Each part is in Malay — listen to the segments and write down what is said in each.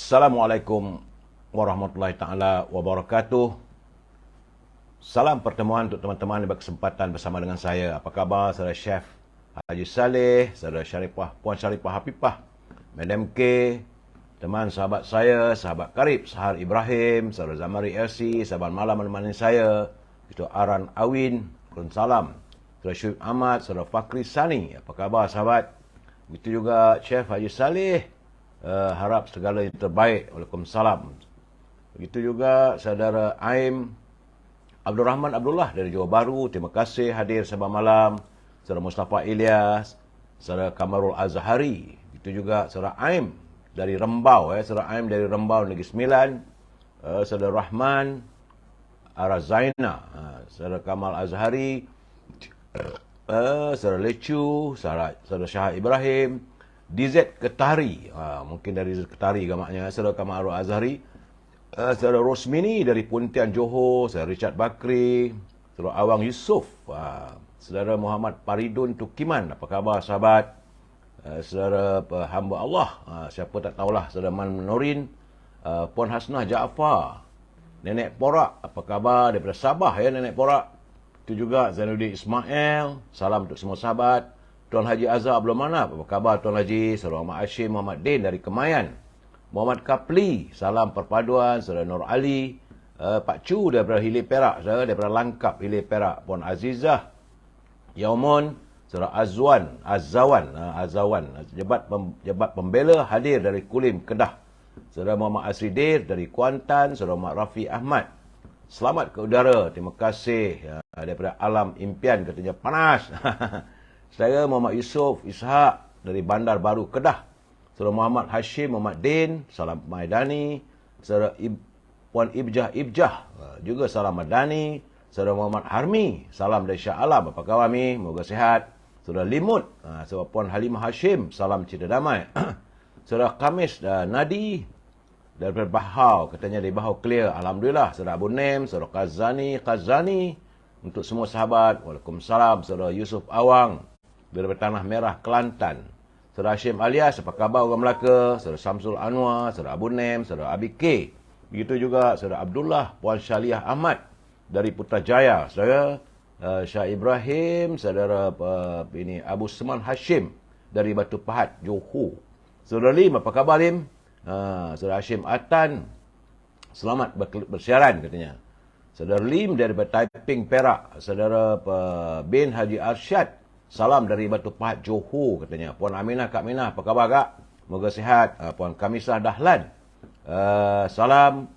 Assalamualaikum warahmatullahi taala wabarakatuh. Salam pertemuan untuk teman-teman yang berkesempatan bersama dengan saya. Apa khabar saudara Chef Haji Saleh, saudara Syarifah, Puan Syarifah Hafifah, Madam K, teman sahabat saya, sahabat karib Sahar Ibrahim, saudara Zamari LC, sahabat malam menemani saya, Itu Aran Awin, salam. Saudara Syuib Ahmad, saudara Fakri Sani. Apa khabar sahabat? Begitu juga Chef Haji Saleh. Harap segala yang terbaik. Waalaikumsalam. Begitu juga saudara Aim Abdul Rahman Abdullah dari Johor Bahru. Terima kasih hadir sabah malam. Saudara Mustafa Ilyas, saudara Kamarul Azhari. Begitu juga saudara Aim dari Rembau. Saudara Aim dari Rembau Negeri Sembilan. Saudara Rahman Arazaina, saudara Kamal Azhari, saudara Lecu, saudara Syah Ibrahim, DZ Ketari, mungkin dari Ketari gamaknya, saudara Kamal Azhari, saudara Rosmini dari Pontian Johor, saudara Richard Bakri, saudara Awang Yusof, saudara Muhammad Paridun Tukiman. Apa khabar sahabat? Saudara hamba Allah, siapa tak tahulah, saudara Man Norin, Puan Hasnah Jaafar, Nenek Porak. Apa khabar daripada Sabah Nenek Porak? Itu juga Zainuddin Ismail. Salam untuk semua sahabat. Tuan Haji Azhar Abdul Manaf. Apa khabar Tuan Haji? Saudara Muhammad Hashim Muhammad Din dari Kemayan. Muhammad Kapli. Salam perpaduan. Saudara Nur Ali. Pak Chu daripada Hilir Perak. Saudara daripada Langkap Hilir Perak. Puan Azizah Yaumon. Saudara Azawan. Jabat Pembela hadir dari Kulim, Kedah. Saudara Muhammad Asridir dari Kuantan. Saudara Muhammad Rafi Ahmad. Selamat ke udara. Terima kasih. Daripada Alam Impian katanya panas. Saudara Muhammad Yusof Ishak dari Bandar Baru, Kedah. Saudara Muhammad Hashim Muhammad Din. Salam Maidani. Saudara Puan Ibjah. Juga salam Madani. Saudara Muhammad Harmi. Salam dari Shah Alam. Apa khabar Mi? Moga sihat. Saudara Limut. Saudara Puan Halimah Hashim. Salam cinta damai. Saudara Kamis Nadi daripada Bahau, katanya dari Bahau clear. Alhamdulillah. Saudara Abu Nem, saudara Kazani untuk semua sahabat. Waalaikumsalam. Saudara Yusuf Awang daripada Tanah Merah, Kelantan. Saudara Hashim Alias, apa khabar orang Melaka? Saudara Samsul Anwar, saudara Abu Nem, saudara Abi K. Begitu juga saudara Abdullah, Puan Syaliah Ahmad dari Putrajaya. Saudara Syah Ibrahim, saudara Abu Seman Hashim dari Batu Pahat, Johor. Saudara Lim, apa khabar Lim? Saudara Hashim Atan, selamat bersiaran katanya. Saudara Lim daripada Taiping, Perak. Saudara bin Haji Arsyad, salam dari Batu Pahat, Johor katanya. Puan Aminah, Kak Minah, apa khabar Kak? Moga sihat. Puan Kamisah Dahlan, salam.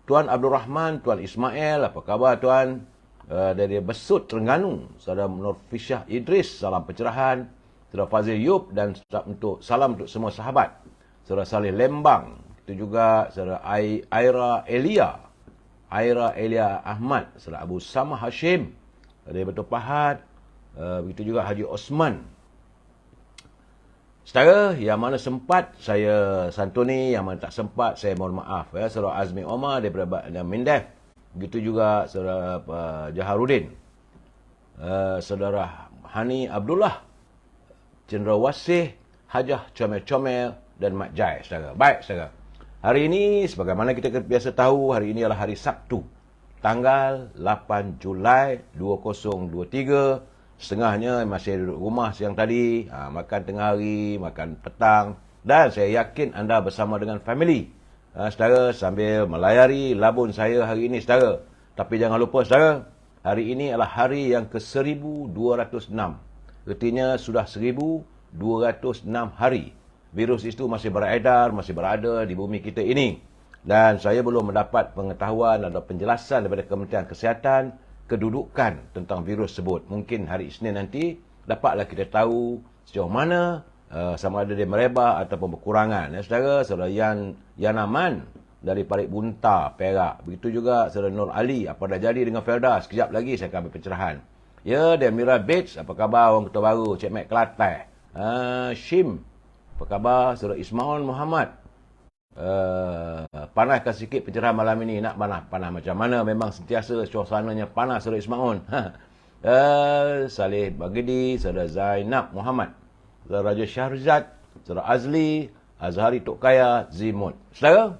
Tuan Abdul Rahman, Tuan Ismail, apa khabar Tuan? Dari Besut, Terengganu. Saudara Nur Fisyah Idris, salam pencerahan. Saudara Fazil Yub dan salam untuk semua sahabat. Saudara Salih Lembang. Itu juga saudara Aira Elia Ahmad. Saudara Abu Sama Hashim dari Batu Pahat. Begitu juga Haji Osman. Saudara, yang mana sempat saya santuni, yang mana tak sempat saya mohon maaf. Saudara Azmi Omar daripada Mindef. Begitu juga saudara Jaharudin. Saudara Hani Abdullah, Cendrawasih, Hajah Comel-Comel dan Mak Jai, saudara. Baik, saudara. Hari ini, sebagaimana kita biasa tahu, hari ini adalah hari Sabtu. Tanggal 8 Julai 2023. Setengahnya masih duduk rumah siang tadi. Makan tengah hari, makan petang. Dan saya yakin anda bersama dengan family. Saudara, sambil melayari labun saya hari ini, saudara. Tapi jangan lupa, saudara, hari ini adalah hari yang ke-1206. Artinya sudah 1206 hari virus itu masih beredar, masih berada di bumi kita ini. Dan saya belum mendapat pengetahuan atau penjelasan daripada Kementerian Kesihatan kedudukan tentang virus tersebut. Mungkin hari Isnin nanti dapatlah kita tahu sejauh mana sama ada dia merebak ataupun berkurangan. Saudara Yan Aman dari Parit Bunta, Perak. Begitu juga saudara Nur Ali, apa dah jadi dengan Felda? Sekejap lagi saya akan ambil pencerahan. Ya, dan Mira Bates, apa khabar orang Kota Baru? Cik Mek Kelantan. Shim, apa khabar? Saudara Ismail Muhammad. Panaskan sikit pencerahan malam ini. Nak panas macam mana? Memang sentiasa suasananya panas, Saudara Ismail. Saleh Bagedi, Saudara Zainab Muhammad, Saudara Raja Syahrizat, Saudara Azli, Azhari Tok Kaya, Zimut. Saudara,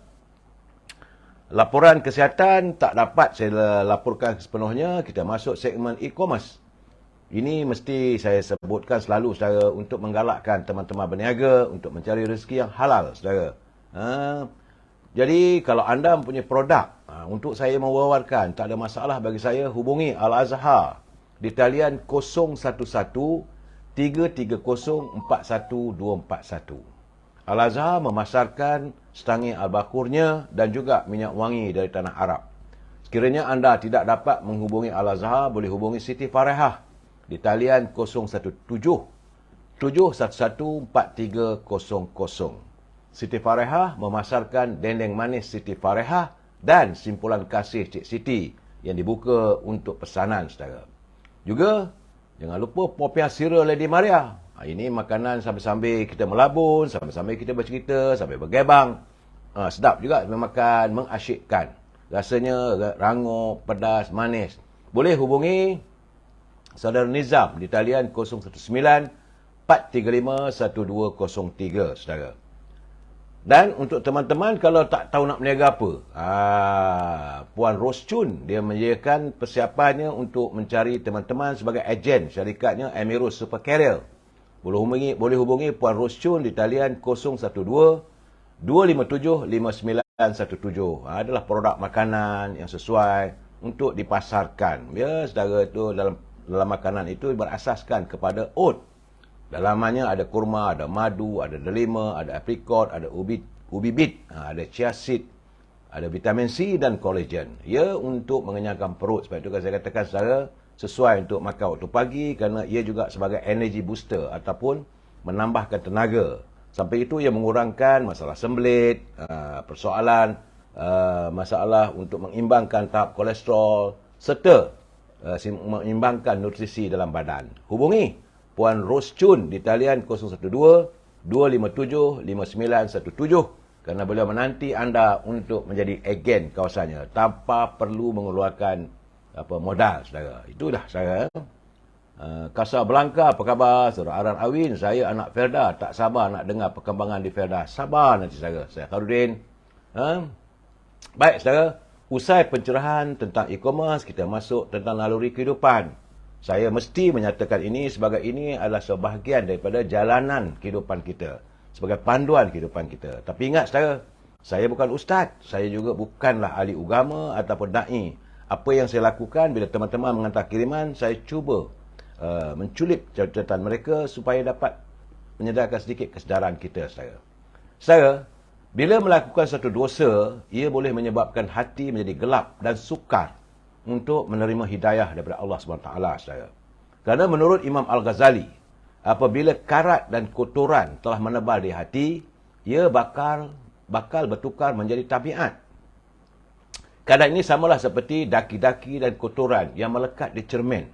laporan kesihatan tak dapat saya laporkan sepenuhnya. Kita masuk segmen e-commerce. Ini mesti saya sebutkan selalu, saudara, untuk menggalakkan teman-teman berniaga untuk mencari rezeki yang halal, saudara. Jadi, kalau anda mempunyai produk untuk saya mewawarkan, tak ada masalah bagi saya, hubungi Al-Azhar di talian 011 330 41241. Al-Azhar memasarkan setangih albakurnya dan juga minyak wangi dari tanah Arab. Sekiranya anda tidak dapat menghubungi Al-Azhar, boleh hubungi Siti Farehah di talian 017 711 4300. Siti Farehah memasarkan dendeng manis Siti Farehah dan simpulan kasih Cik Siti yang dibuka untuk pesanan, saudara. Juga, jangan lupa popiah sira Lady Maria. Ini makanan sambil-sambil kita melabun, sambil-sambil kita bercerita, sambil bergebang. Sedap juga makan, mengasyikkan. Rasanya rangup, pedas, manis. Boleh hubungi Saudara Nizam di talian 019 435 1203, saudara. Dan untuk teman-teman kalau tak tahu nak berniaga apa, Puan Ros Chun, dia menyediakan persiapannya untuk mencari teman-teman sebagai ejen syarikatnya Emirus Super Carrier. Boleh hubungi Puan Ros Chun di talian 012 257 5917. Adalah produk makanan yang sesuai untuk dipasarkan. Ya, saudara, itu dalam makanan itu berasaskan kepada oat. Dalamannya ada kurma, ada madu, ada delima, ada aprikot, ada ubi bit, ada chia seed, ada vitamin C dan kolagen. Ya, untuk mengenyangkan perut. Sebab itu kan saya katakan secara sesuai untuk makan waktu pagi, kerana ia juga sebagai energy booster ataupun menambahkan tenaga. Sampai itu ia mengurangkan masalah sembelit, persoalan masalah untuk mengimbangkan tahap kolesterol serta mengimbangkan nutrisi dalam badan. Hubungi Puan Ros Chun di talian 012 257 5917 kerana beliau menanti anda untuk menjadi agen kawasannya tanpa perlu mengeluarkan modal, saudara. Itulah, saudara. Casablanca, apa khabar? Saudara Aran Awin, saya anak Felda, tak sabar nak dengar perkembangan di Felda. Sabar nanti, saudara. Saya Kharudin. Baik, saudara. Usai pencerahan tentang e-commerce, kita masuk tentang naluri kehidupan. Saya mesti menyatakan ini sebagai ini adalah sebahagian daripada jalanan kehidupan kita. Sebagai panduan kehidupan kita. Tapi ingat, saudara, saya bukan ustaz. Saya juga bukanlah ahli agama ataupun da'i. Apa yang saya lakukan bila teman-teman menghantar kiriman, saya cuba menculik catatan mereka supaya dapat menyedarkan sedikit kesedaran kita, saudara. Saudara, bila melakukan satu dosa, ia boleh menyebabkan hati menjadi gelap dan sukar untuk menerima hidayah daripada Allah SWT, saudara. Kerana menurut Imam Al-Ghazali, apabila karat dan kotoran telah menebal di hati, ia bakal bertukar menjadi tabiat. Keadaan ini samalah seperti daki-daki dan kotoran yang melekat di cermin.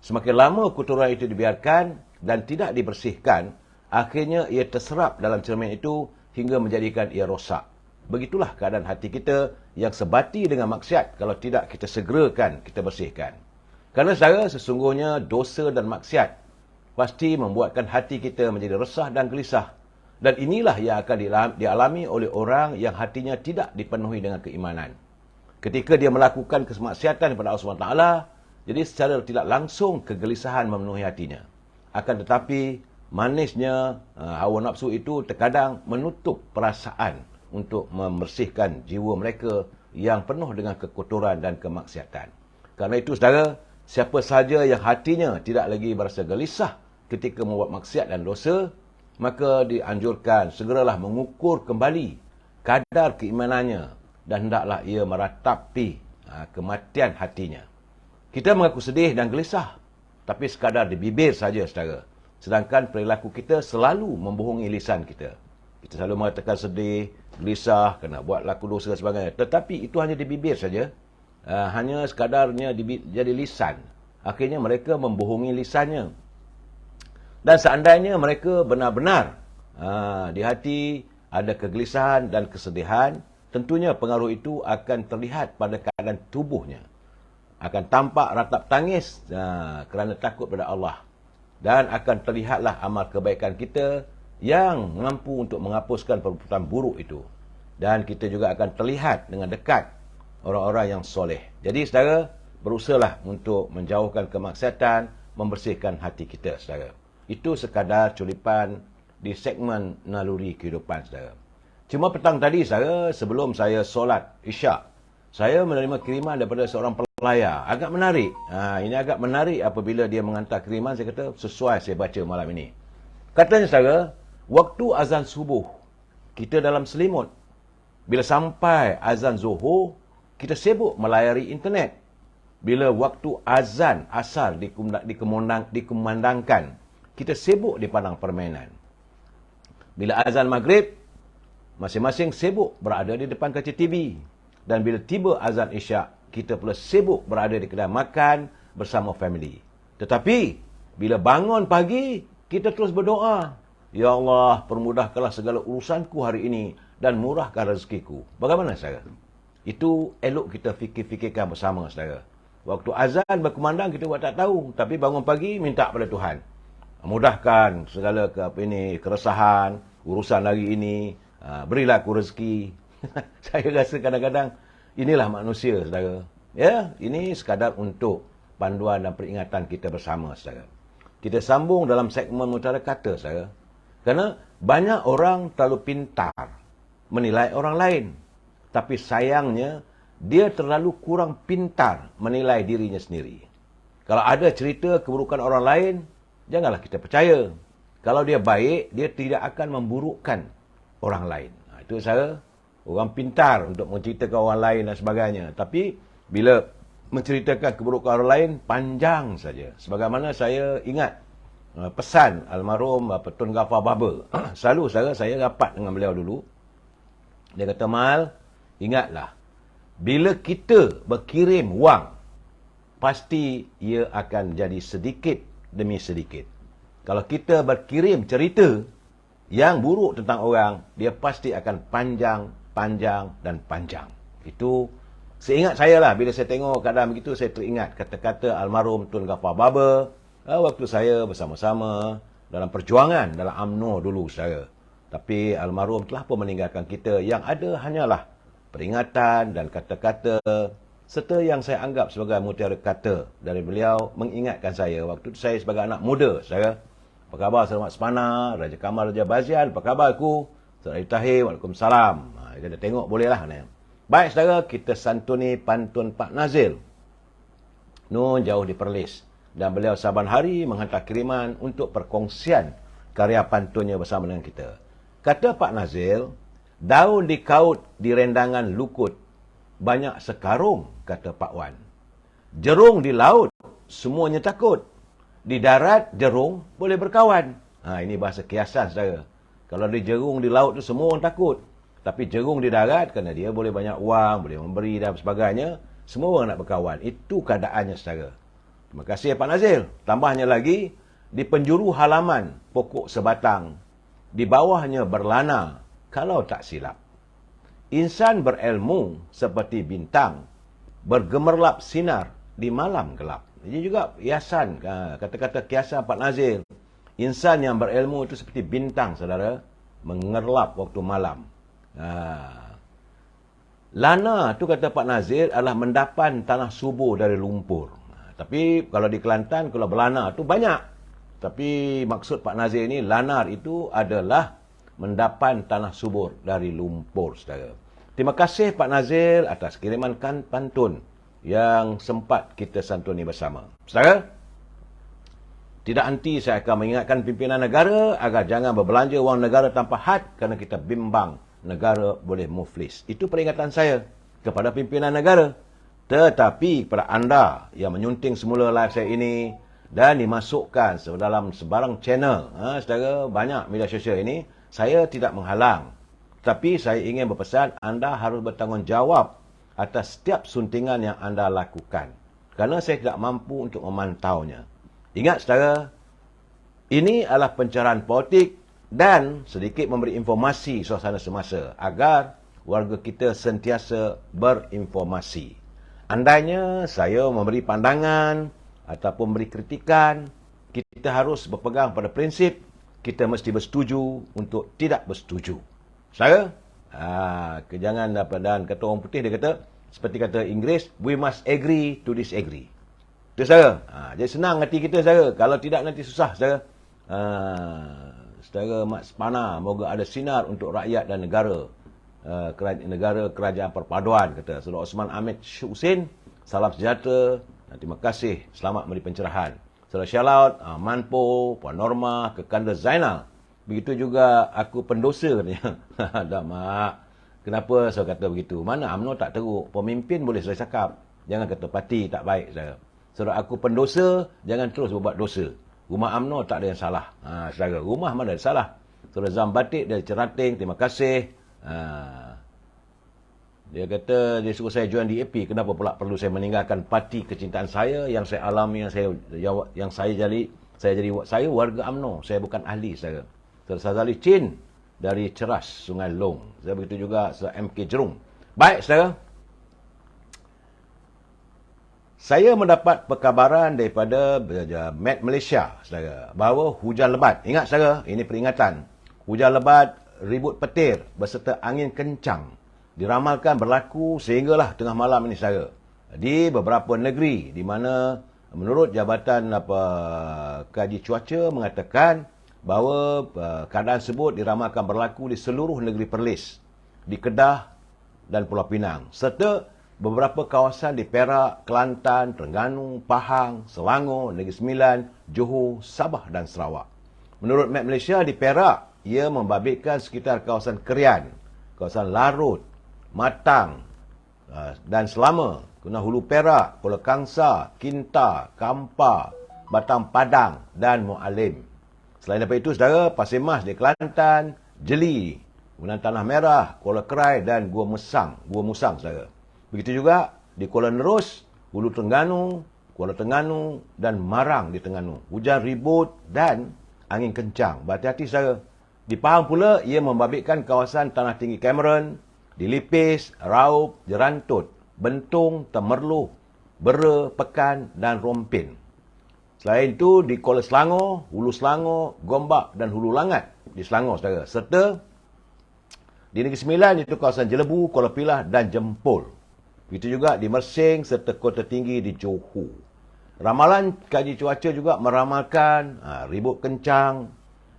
Semakin lama kotoran itu dibiarkan dan tidak dibersihkan, akhirnya ia terserap dalam cermin itu hingga menjadikan ia rosak. Begitulah keadaan hati kita yang sebati dengan maksiat kalau tidak kita segerakan, kita bersihkan. Kerana saudara, sesungguhnya dosa dan maksiat pasti membuatkan hati kita menjadi resah dan gelisah. Dan inilah yang akan dialami oleh orang yang hatinya tidak dipenuhi dengan keimanan. Ketika dia melakukan kemaksiatan kepada Allah SWT, jadi secara tidak langsung kegelisahan memenuhi hatinya. Akan tetapi manisnya hawa nafsu itu terkadang menutup perasaan untuk membersihkan jiwa mereka yang penuh dengan kekotoran dan kemaksiatan. Kerana itu, saudara, siapa sahaja yang hatinya tidak lagi berasa gelisah ketika membuat maksiat dan dosa, maka dianjurkan segeralah mengukur kembali kadar keimanannya dan hendaklah ia meratapi kematian hatinya. Kita mengaku sedih dan gelisah, tapi sekadar di bibir saja, saudara. Sedangkan perilaku kita selalu membohongi lisan kita. Kita selalu mengatakan sedih, gelisah, kena buat laku dosa dan sebagainya. Tetapi itu hanya di bibir saja. Hanya sekadarnya jadi lisan. Akhirnya mereka membohongi lisannya. Dan seandainya mereka benar-benar di hati ada kegelisahan dan kesedihan, tentunya pengaruh itu akan terlihat pada keadaan tubuhnya. Akan tampak ratap tangis kerana takut pada Allah. Dan akan terlihatlah amal kebaikan kita yang mampu untuk menghapuskan perbuatan buruk itu. Dan kita juga akan terlihat dengan dekat orang-orang yang soleh. Jadi saudara, berusahalah untuk menjauhkan kemaksiatan, membersihkan hati kita saudara. Itu sekadar culipan di segmen naluri kehidupan saudara. Cuma petang tadi saudara, sebelum saya solat Isyak, saya menerima kiriman daripada seorang pelayar. Agak menarik. Ini agak menarik apabila dia menghantar kiriman. Saya kata sesuai saya baca malam ini. Katanya saudara, waktu azan subuh, kita dalam selimut. Bila sampai azan zuhur, kita sibuk melayari internet. Bila waktu azan asar dikumandangkan, kita sibuk di padang permainan. Bila azan maghrib, masing-masing sibuk berada di depan kaca TV. Dan bila tiba azan Isyak, kita pula sibuk berada di kedai makan bersama family. Tetapi, bila bangun pagi, kita terus berdoa. Ya Allah, permudahkanlah segala urusanku hari ini dan murahkan rezekiku. Bagaimana saudara? Itu elok kita fikir-fikirkan bersama saudara. Waktu azan berkumandang kita buat tak tahu, tapi bangun pagi minta pada Tuhan. Mudahkan segala keresahan, urusan hari ini, berilah aku rezeki. Saya rasa kadang-kadang inilah manusia saudara. Ya, ini sekadar untuk panduan dan peringatan kita bersama saudara. Kita sambung dalam segmen mutiara kata saudara. Kerana banyak orang terlalu pintar menilai orang lain. Tapi sayangnya, dia terlalu kurang pintar menilai dirinya sendiri. Kalau ada cerita keburukan orang lain, janganlah kita percaya. Kalau dia baik, dia tidak akan memburukkan orang lain. Itu saya, orang pintar untuk menceritakan orang lain dan sebagainya. Tapi, bila menceritakan keburukan orang lain, panjang saja. Sebagaimana saya ingat pesan almarhum Tun Gafar Baba. Selalu saya rapat dengan beliau dulu. Dia kata, Mal, ingatlah, bila kita berkirim wang, pasti ia akan jadi sedikit demi sedikit. Kalau kita berkirim cerita yang buruk tentang orang, dia pasti akan panjang, panjang dan panjang. Itu seingat saya lah, bila saya tengok keadaan begitu, saya teringat kata-kata almarhum Tun Gafar Baba, waktu saya bersama-sama dalam perjuangan dalam UMNO dulu saya. Tapi almarhum telah pun meninggalkan kita. Yang ada hanyalah peringatan dan kata-kata serta yang saya anggap sebagai mutiara kata dari beliau mengingatkan saya waktu itu saya sebagai anak muda. Saya, apa khabar Saudara Mat Semana, Raja Kamal, Raja Bazian, apa khabar aku? Saudara Tahir, Waalaikumsalam. Kita tengok bolehlah. Baik saudara, kita santuni pantun Pak Nazil. Nun jauh di Perlis. Dan beliau saban hari menghantar kiriman untuk perkongsian karya pantunnya bersama dengan kita. Kata Pak Nazil, daun dikaut di rendangan lukut, banyak sekarung, kata Pak Wan. Jerung di laut, semuanya takut. Di darat, jerung boleh berkawan. Ini bahasa kiasan saudara. Kalau di jerung di laut tu semua orang takut. Tapi jerung di darat, kerana dia boleh banyak wang, boleh memberi dan sebagainya, semua orang nak berkawan. Itu keadaannya saudara. Terima kasih Pak Nazil. Tambahnya lagi, di penjuru halaman pokok sebatang, di bawahnya berlana, kalau tak silap. Insan berilmu seperti bintang, bergemerlap sinar di malam gelap. Ini juga kiasan, kata-kata kiasan Pak Nazil. Insan yang berilmu itu seperti bintang, saudara, mengerlap waktu malam. Lana tu kata Pak Nazil adalah mendapan tanah subur dari lumpur. Tapi kalau di Kelantan, kalau berlana tu banyak. Tapi maksud Pak Nazir ini, lanar itu adalah mendapan tanah subur dari lumpur, saudara. Terima kasih Pak Nazir atas kiriman pantun yang sempat kita santuni bersama. Saudara, tidak henti saya akan mengingatkan pimpinan negara agar jangan berbelanja wang negara tanpa had kerana kita bimbang negara boleh muflis. Itu peringatan saya kepada pimpinan negara. Tetapi kepada anda yang menyunting semula live saya ini dan dimasukkan dalam sebarang channel, saudara, banyak media sosial ini, saya tidak menghalang. Tapi saya ingin berpesan, anda harus bertanggungjawab atas setiap suntingan yang anda lakukan. Kerana saya tidak mampu untuk memantaunya. Ingat saudara, ini adalah pencerahan politik dan sedikit memberi informasi suasana semasa agar warga kita sentiasa berinformasi. Andainya saya memberi pandangan ataupun beri kritikan, kita harus berpegang pada prinsip kita mesti bersetuju untuk tidak bersetuju. Saudara, jangan dan kata orang putih dia kata, seperti kata Inggeris, we must agree to disagree. Itu saudara. Jadi senang hati kita saudara. Kalau tidak nanti susah saudara. Saudara Mat Sepana, moga ada sinar untuk rakyat dan negara. Negara kerajaan perpaduan, kata Saudara Osman Ahmed Husin. Salam sejahtera. Terima kasih. Selamat memberi pencerahan. Saudara Syalaut, Manpo, Puan Norma, Kekanda Zainal. Begitu juga aku pendosa katanya. Dah mak. Kenapa saya kata begitu? Mana UMNO tak teruk. Pemimpin boleh saya cakap. Jangan kata parti tak baik saudara. Saudara aku pendosa, jangan terus berbuat dosa. Rumah UMNO tak ada yang salah. Saudara, rumah mana ada salah. Saudara Zam Batik dari Cerating, terima kasih. Dia kata dia suruh saya join DAP. Kenapa pula perlu saya meninggalkan parti kecintaan saya yang saya alami, saya warga UMNO. Saya bukan ahli saudara. Saudara Sazali Chin dari Ceras, Sungai Long. Saya begitu juga saudara MK Jerung. Baik saudara. Saya mendapat perkabaran daripada Met Malaysia saudara, bahawa hujan lebat. Ingat saudara, ini peringatan. Hujan lebat, ribut petir berserta angin kencang diramalkan berlaku sehinggalah tengah malam ini saudara. Di beberapa negeri di mana menurut Jabatan Kaji Cuaca mengatakan bahawa keadaan tersebut diramalkan berlaku di seluruh negeri Perlis, di Kedah dan Pulau Pinang, serta beberapa kawasan di Perak, Kelantan, Terengganu, Pahang, Selangor, Negeri Sembilan, Johor, Sabah dan Sarawak. Menurut Met Malaysia, di Perak, ia membabitkan sekitar kawasan Kerian, kawasan Larut, Matang dan Selama, Guna Hulu Perak, Pulau Kangsa, Kinta, Kampar, Batang Padang dan Mualim. Selain daripada itu, saudara, Pasir Mas di Kelantan, Jeli, Gunung Tanah Merah, Kuala Kerai dan Gua Musang, saudara. Begitu juga di Kuala Nerus, Hulu Terengganu, Kuala Terengganu dan Marang di Terengganu. Hujan ribut dan angin kencang. Berhati-hati saudara. Di Pahang pula, ia membabitkan kawasan Tanah Tinggi Cameron, di Lipis, Raup, Jerantut, Bentung, Temerloh, Bera, Pekan dan Rompin. Selain itu, di Kuala Selangor, Hulu Selangor, Gombak dan Hulu Langat di Selangor, saudara. Serta di Negeri Sembilan, itu kawasan Jelebu, Kuala Pilah dan Jempol. Begitu juga di Mersing serta Kota Tinggi di Johor. Ramalan kaji cuaca juga meramalkan ribut kencang,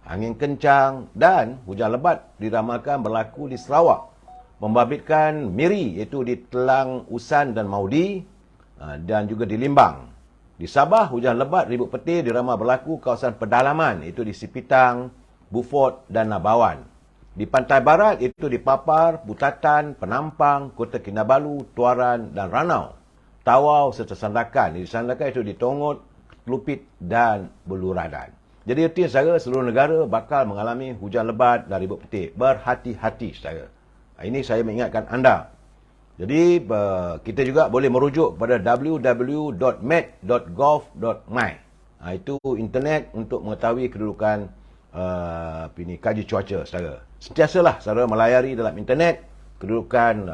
angin kencang dan hujan lebat diramalkan berlaku di Sarawak. Membabitkan Miri, iaitu di Telang, Usan dan Maudi, dan juga di Limbang. Di Sabah, hujan lebat ribut petir diramal berlaku kawasan pedalaman, iaitu di Sipitang, Beaufort dan Nabawan. Di pantai barat, itu di Papar, Butatan, Penampang, Kota Kinabalu, Tuaran dan Ranau. Tawau serta Sandakan. Di Sandakan itu di Tongot, Kelupit dan Beluradan. Jadi erti saudara, seluruh negara bakal mengalami hujan lebat dan ribut petir. Berhati-hati saudara. Ini saya mengingatkan anda. Jadi kita juga boleh merujuk pada www.met.gov.my. Itu internet untuk mengetahui kedudukan kaji cuaca saudara. Sentiasalah saudara melayari dalam internet kedudukan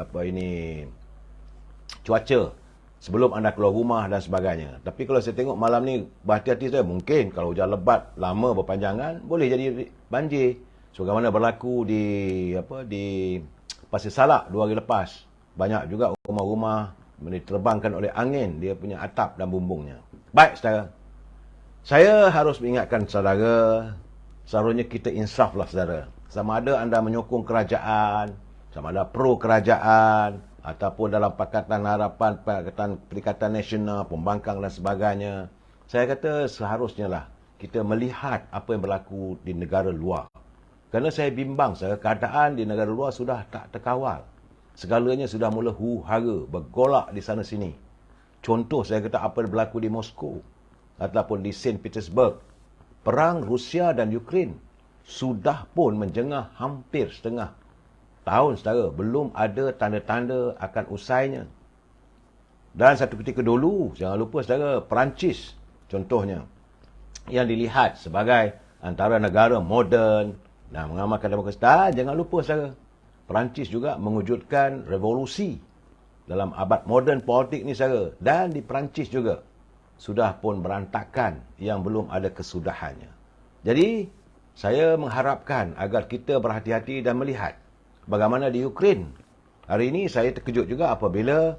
cuaca sebelum anda keluar rumah dan sebagainya. Tapi kalau saya tengok malam ni berhati-hati saja, mungkin kalau hujan lebat lama berpanjangan boleh jadi banjir. Sebagaimana berlaku di Pasir Salak 2 hari lepas. Banyak juga rumah-rumah diterbangkan oleh angin dia punya atap dan bumbungnya. Baik saudara. Saya harus mengingatkan saudara, seharusnya kita insaflah saudara. Sama ada anda menyokong kerajaan, sama ada pro kerajaan, ataupun dalam Pakatan Harapan, Perikatan Nasional, Pembangkang dan sebagainya. Saya kata seharusnya lah kita melihat apa yang berlaku di negara luar. Kerana saya bimbang, keadaan di negara luar sudah tak terkawal. Segalanya sudah mula huru-hara, bergolak di sana sini. Contoh saya kata apa yang berlaku di Moskow ataupun di Saint Petersburg. Perang Rusia dan Ukraine sudah pun menjengah hampir setengah tahun saudara. Belum ada tanda-tanda akan usainya. Dan satu ketika dulu, jangan lupa saudara, Perancis contohnya, yang dilihat sebagai antara negara moden dan mengamalkan demokrasi. Jangan lupa saudara, Perancis juga mewujudkan revolusi dalam abad moden politik ni saudara. Dan di Perancis juga sudah pun berantakan yang belum ada kesudahannya. Jadi saya mengharapkan agar kita berhati-hati dan melihat bagaimana di Ukraine. Hari ini saya terkejut juga apabila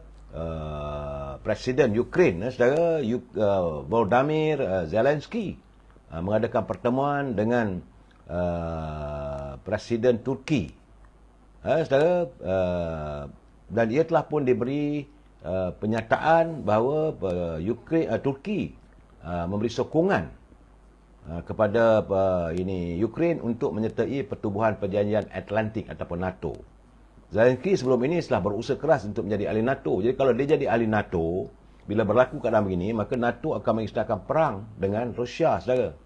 Presiden Ukraine, saudara, Volodymyr Zelensky mengadakan pertemuan dengan Presiden Turki. Saudara, dan ia telah pun diberi penyataan bahawa Turki memberi sokongan kepada Ukraine untuk menyertai pertubuhan perjanjian Atlantik ataupun NATO. Zelensky sebelum ini telah berusaha keras untuk menjadi ahli NATO. Jadi kalau dia jadi ahli NATO, bila berlaku keadaan begini, maka NATO akan mengisytiharkan perang dengan Rusia, saudara.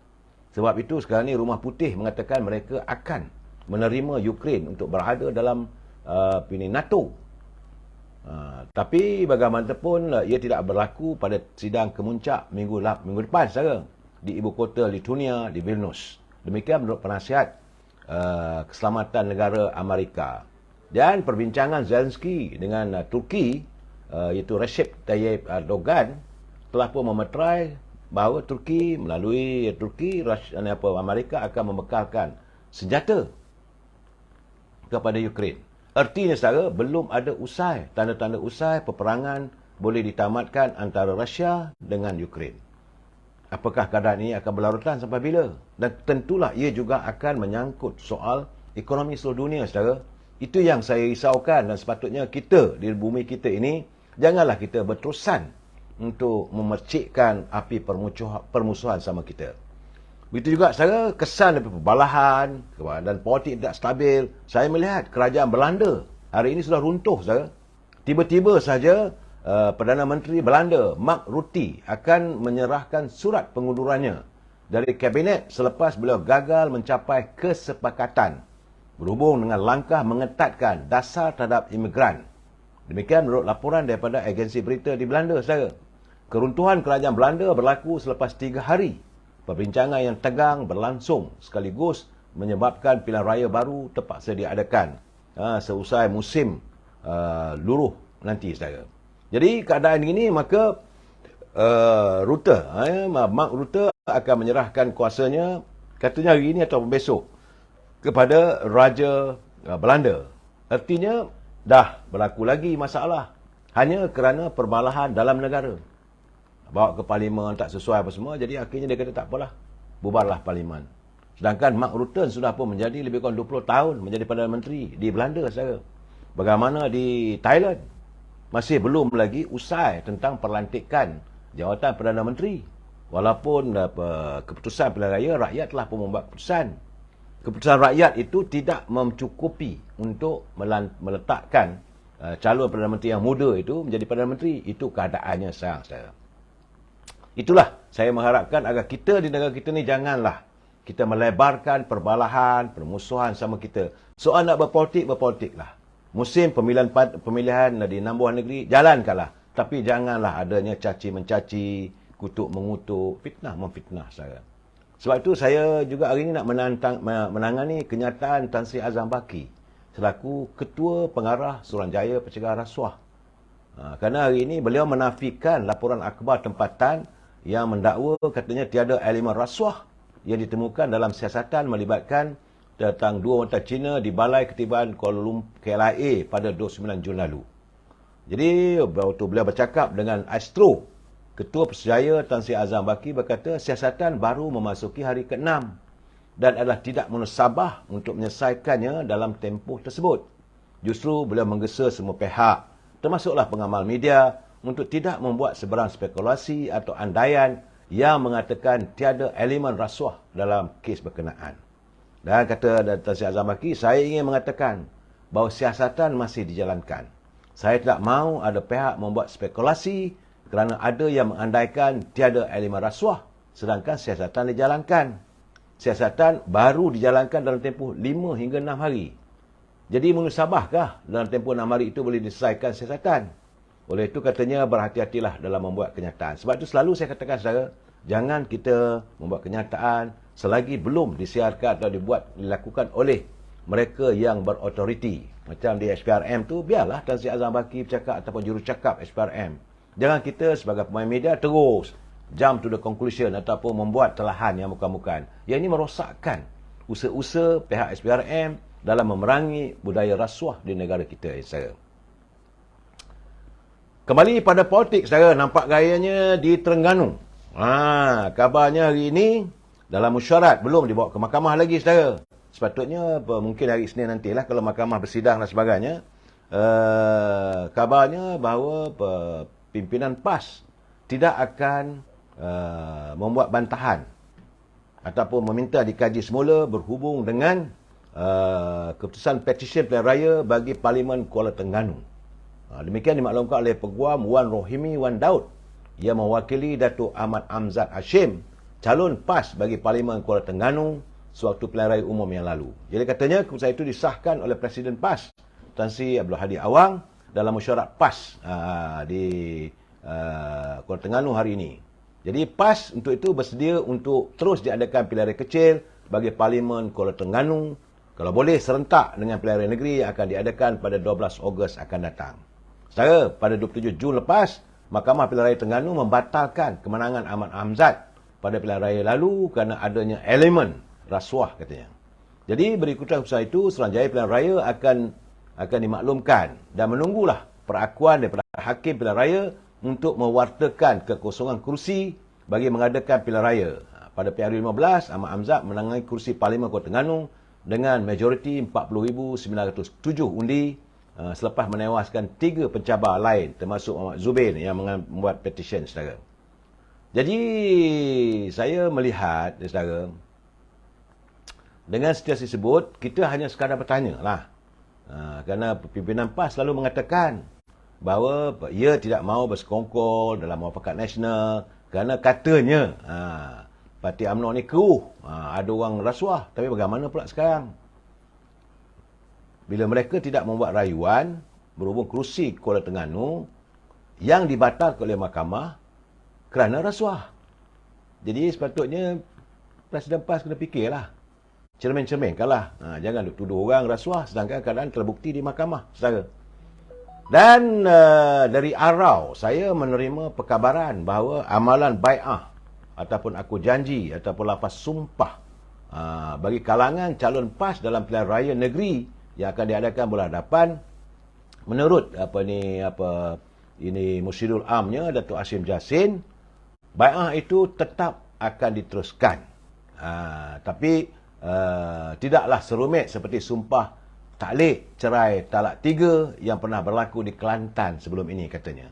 Sebab itu sekarang ni Rumah Putih mengatakan mereka akan menerima Ukraine untuk berada dalam NATO. Tapi bagaimanapun ia tidak berlaku pada sidang kemuncak minggu depan, saudara, di ibu kota Lithuania, di Vilnius. Demikian menurut penasihat keselamatan negara Amerika. Dan perbincangan Zelensky dengan Turki, iaitu Recep Tayyip Erdogan, telah pun memeterai bahawa Turki, melalui Turki, Amerika akan membekalkan senjata kepada Ukraine. Artinya, saudara, belum ada usai, tanda-tanda usai peperangan boleh ditamatkan antara Rusia dengan Ukraine. Apakah keadaan ini akan berlarutan sampai bila? Dan tentulah ia juga akan menyangkut soal ekonomi seluruh dunia, saudara. Itu yang saya risaukan, dan sepatutnya kita di bumi kita ini, janganlah kita berterusan untuk memercikkan api permusuhan sama kita. Begitu juga, saudara, kesan daripada perbalahan dan politik tidak stabil. Saya melihat kerajaan Belanda hari ini sudah runtuh, saudara. Tiba-tiba saja Perdana Menteri Belanda, Mark Rutte, akan menyerahkan surat pengundurannya dari kabinet selepas beliau gagal mencapai kesepakatan berhubung dengan langkah mengetatkan dasar terhadap imigran. Demikian menurut laporan daripada agensi berita di Belanda, saudara. Keruntuhan kerajaan Belanda berlaku selepas 3 hari. Perbincangan yang tegang berlangsung sekaligus menyebabkan pilihan raya baru terpaksa diadakan seusai musim luruh nanti, saudara. Jadi keadaan ini, maka Mark Rutte akan menyerahkan kuasanya, katanya hari ini atau besok, kepada Raja Belanda. Artinya dah berlaku lagi masalah hanya kerana perbalahan dalam negara. Bawa ke parlimen tak sesuai apa semua, jadi akhirnya dia kata tak apalah, bubarlah parlimen. Sedangkan Mark Rutte sudah pun menjadi lebih kurang 20 tahun menjadi Perdana Menteri di Belanda, saudara. Bagaimana di Thailand? Masih belum lagi usai tentang perlantikan jawatan Perdana Menteri. Walaupun keputusan pilihan raya, rakyat telah pun membuat keputusan. Keputusan rakyat itu tidak mencukupi untuk meletakkan calon Perdana Menteri yang muda itu menjadi Perdana Menteri. Itu keadaannya sekarang, saudara. Itulah saya mengharapkan agar kita di negara kita ni janganlah kita melebarkan perbalahan, permusuhan sama kita. Soal nak berpolitiklah. Musim pemilihan di 6 buah negeri, jalankanlah. Tapi janganlah adanya caci-mencaci, kutuk-mengutuk, fitnah memfitnah, saudara. Sebab itu saya juga hari ini nak menangani kenyataan Tan Sri Azam Baki selaku Ketua Pengarah Suruhanjaya Pencegahan Rasuah. Kerana hari ini beliau menafikan laporan akhbar tempatan yang mendakwa katanya tiada elemen rasuah yang ditemukan dalam siasatan melibatkan tentang 2 wanita Cina di Balai Ketibaan Kuala Lumpur KLIA pada 29 Jun lalu. Jadi waktu beliau bercakap dengan Astro, Ketua Persejaya Tan Sri Azam Baki berkata siasatan baru memasuki hari ke-6 dan adalah tidak munasabah untuk menyelesaikannya dalam tempoh tersebut. Justru beliau menggesa semua pihak, termasuklah pengamal media, untuk tidak membuat sebarang spekulasi atau andaian yang mengatakan tiada elemen rasuah dalam kes berkenaan. Dan kata Tan Sri Azam Baki, saya ingin mengatakan bahawa siasatan masih dijalankan. Saya tidak mahu ada pihak membuat spekulasi kerana ada yang mengandaikan tiada elemen rasuah, sedangkan siasatan dijalankan. Siasatan baru dijalankan dalam tempoh 5 hingga 6 hari. Jadi munasabahkah dalam tempoh 6 hari itu boleh diselesaikan siasatan? Oleh itu katanya berhati-hatilah dalam membuat kenyataan. Sebab itu selalu saya katakan, saudara, jangan kita membuat kenyataan selagi belum disiarkan atau dilakukan oleh mereka yang berautoriti. Macam di SPRM tu, biarlah Tan Sri Azam Baki bercakap ataupun jurucakap SPRM. Jangan kita sebagai pemain media terus jump to the conclusion ataupun membuat telahan yang bukan-bukan. Yang ini merosakkan usaha-usaha pihak SPRM dalam memerangi budaya rasuah di negara kita, saudara. Kembali pada politik, saudara, nampak gayanya di Terengganu. Kabarnya hari ini dalam mesyuarat belum dibawa ke mahkamah lagi, saudara. Sepatutnya mungkin hari Isnin nantilah kalau mahkamah bersidang dan sebagainya. Kabarnya bahawa pimpinan PAS tidak akan membuat bantahan ataupun meminta dikaji semula berhubung dengan keputusan petisyen pilihan raya bagi Parlimen Kuala Terengganu. Demikian dimaklumkan oleh Peguam Wan Rohimi Wan Daud yang mewakili Datuk Ahmad Amzad Hashim, calon PAS bagi Parlimen Kuala Terengganu sewaktu pilihan raya umum yang lalu. Jadi katanya keputusan itu disahkan oleh Presiden PAS Tan Sri Abdul Hadi Awang dalam mesyuarat PAS di Kuala Terengganu hari ini. Jadi PAS untuk itu bersedia untuk terus diadakan pilihan raya kecil bagi Parlimen Kuala Terengganu, kalau boleh serentak dengan pilihan raya negeri yang akan diadakan pada 12 Ogos akan datang. Secara pada 27 Jun lepas, Mahkamah Pilihan Raya Terengganu membatalkan kemenangan Ahmad Hamzat pada pilihan raya lalu kerana adanya elemen rasuah, katanya. Jadi berikutan keputusan itu, Suruhanjaya Pilihan Raya akan dimaklumkan dan menunggulah perakuan daripada Hakim Pilihan Raya untuk mewartakan kekosongan kursi bagi mengadakan pilihan raya. Pada PRU15, Ahmad Hamzat menangangi kursi Parlimen Kuala Terengganu dengan majoriti 40,907 undi selepas menewaskan 3 pencabar lain termasuk Muhammad Zubair yang membuat petisyen, saudara. Jadi saya melihat, saudara, dengan situasi tersebut kita hanya sekadar bertanya lah. Kerana pimpinan PAS selalu mengatakan bahawa ia tidak mahu bersekongkol dalam muafakat nasional kerana katanya Parti UMNO ni keruh, ada orang rasuah. Tapi bagaimana pula sekarang? Bila mereka tidak membuat rayuan berhubung kerusi Kuala Terengganu yang dibatalkan oleh mahkamah kerana rasuah. Jadi sepatutnya Presiden PAS kena fikirlah. Cermin-cerminkanlah. Jangan tuduh orang rasuah sedangkan keadaan terbukti di mahkamah, saudara. Dan dari Arau, saya menerima perkabaran bahawa amalan bai'ah ataupun aku janji ataupun lafaz sumpah bagi kalangan calon PAS dalam pilihan raya negeri yang akan diadakan bulan hadapan, menurut Musyidul Amnya Datuk Hashim Jassin, bai'ah itu tetap akan diteruskan. Tapi tidaklah serumit seperti sumpah taklid cerai talak 3 yang pernah berlaku di Kelantan sebelum ini, katanya.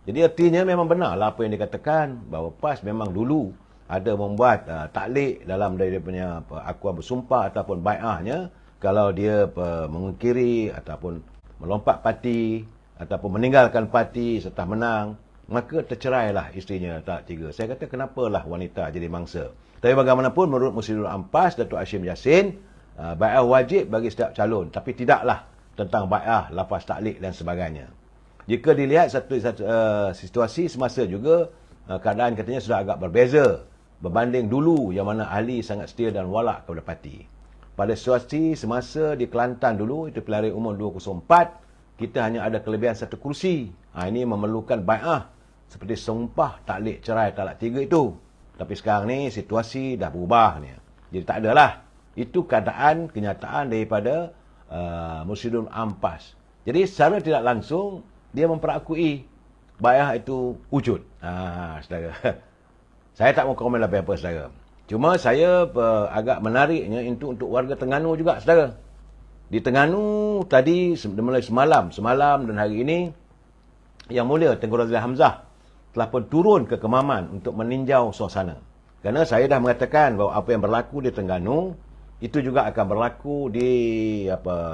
Jadi artinya memang benarlah apa yang dikatakan bahawa PAS memang dulu ada membuat taklid dalam dia punya akuan bersumpah ataupun bai'ahnya. Kalau dia mengingkiri ataupun melompat parti ataupun meninggalkan parti setelah menang, maka tercerailah isterinya talak 3. Saya kata kenapalah wanita jadi mangsa. Tapi bagaimanapun menurut Musyidul Ampas Datuk Hashim Jassin, bai'ah wajib bagi setiap calon, tapi tidaklah tentang bai'ah lafaz taklid dan sebagainya. Jika dilihat satu situasi semasa juga, keadaan katanya sudah agak berbeza berbanding dulu yang mana ahli sangat setia dan walak kepada parti. Pada situasi semasa di Kelantan dulu, itu pilihan raya umum 204, kita hanya ada kelebihan 1 kursi. Ini memerlukan bai'ah seperti sumpah taklid cerai talak 3 itu. Tapi sekarang ni situasi dah berubah ni. Jadi tak adalah. Itu keadaan, kenyataan daripada Musyidul Ampas. Jadi secara tidak langsung dia memperakui bai'ah itu wujud. Saudara. Saya tak mau komen lebih apa, saudara. Cuma saya agak menariknya itu untuk warga Terengganu juga, saudara. Di Terengganu tadi mulai semalam dan hari ini, Yang Mulia Tengku Razili Hamzah telah pun turun ke Kemaman untuk meninjau suasana. Kerana saya dah mengatakan bahawa apa yang berlaku di Terengganu itu juga akan berlaku di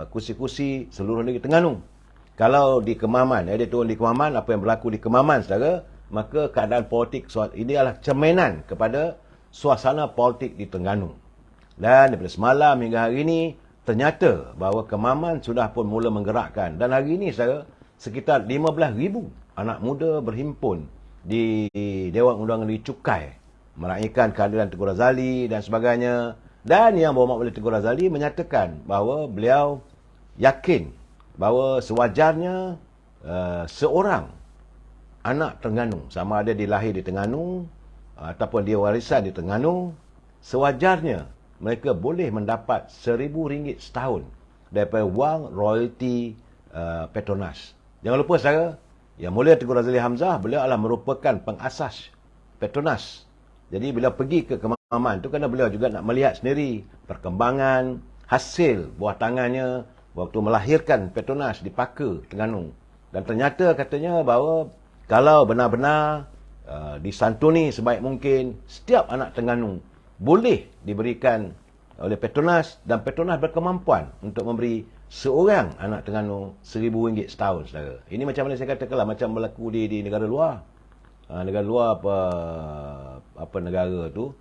kursi-kursi seluruh negeri Terengganu. Kalau di Kemaman, dia turun di Kemaman, apa yang berlaku di Kemaman, saudara, maka keadaan politik ini adalah cerminan kepada suasana politik di Terengganu. Dan daripada semalam hingga hari ini, ternyata bahawa Kemaman sudah pun mula menggerakkan. Dan hari ini, saudara, sekitar 15,000 anak muda berhimpun di Dewan Undangan di Cukai, meraihkan kehadiran Tengku Razali dan sebagainya. Dan yang berhormat oleh Tengku Razali menyatakan bahawa beliau yakin bahawa sewajarnya seorang anak Terengganu, sama ada dilahir di Terengganu ataupun dia warisan di Terengganu, sewajarnya mereka boleh mendapat RM1,000 setahun daripada wang royalti Petronas. Jangan lupa saudara, Yang Mulia Tengku Razali Hamzah, beliau adalah merupakan pengasas Petronas. Jadi beliau pergi ke Kemaman tu kerana beliau juga nak melihat sendiri perkembangan hasil buah tangannya waktu melahirkan Petronas di Paka, Terengganu. Dan ternyata katanya bahawa kalau benar-benar disantuni sebaik mungkin, setiap anak Terengganu boleh diberikan oleh Petronas, dan Petronas berkemampuan untuk memberi seorang anak Terengganu RM1,000 setahun, saudara. Ini macam mana saya katakanlah, macam berlaku di negara luar. Negara luar apa negara tu,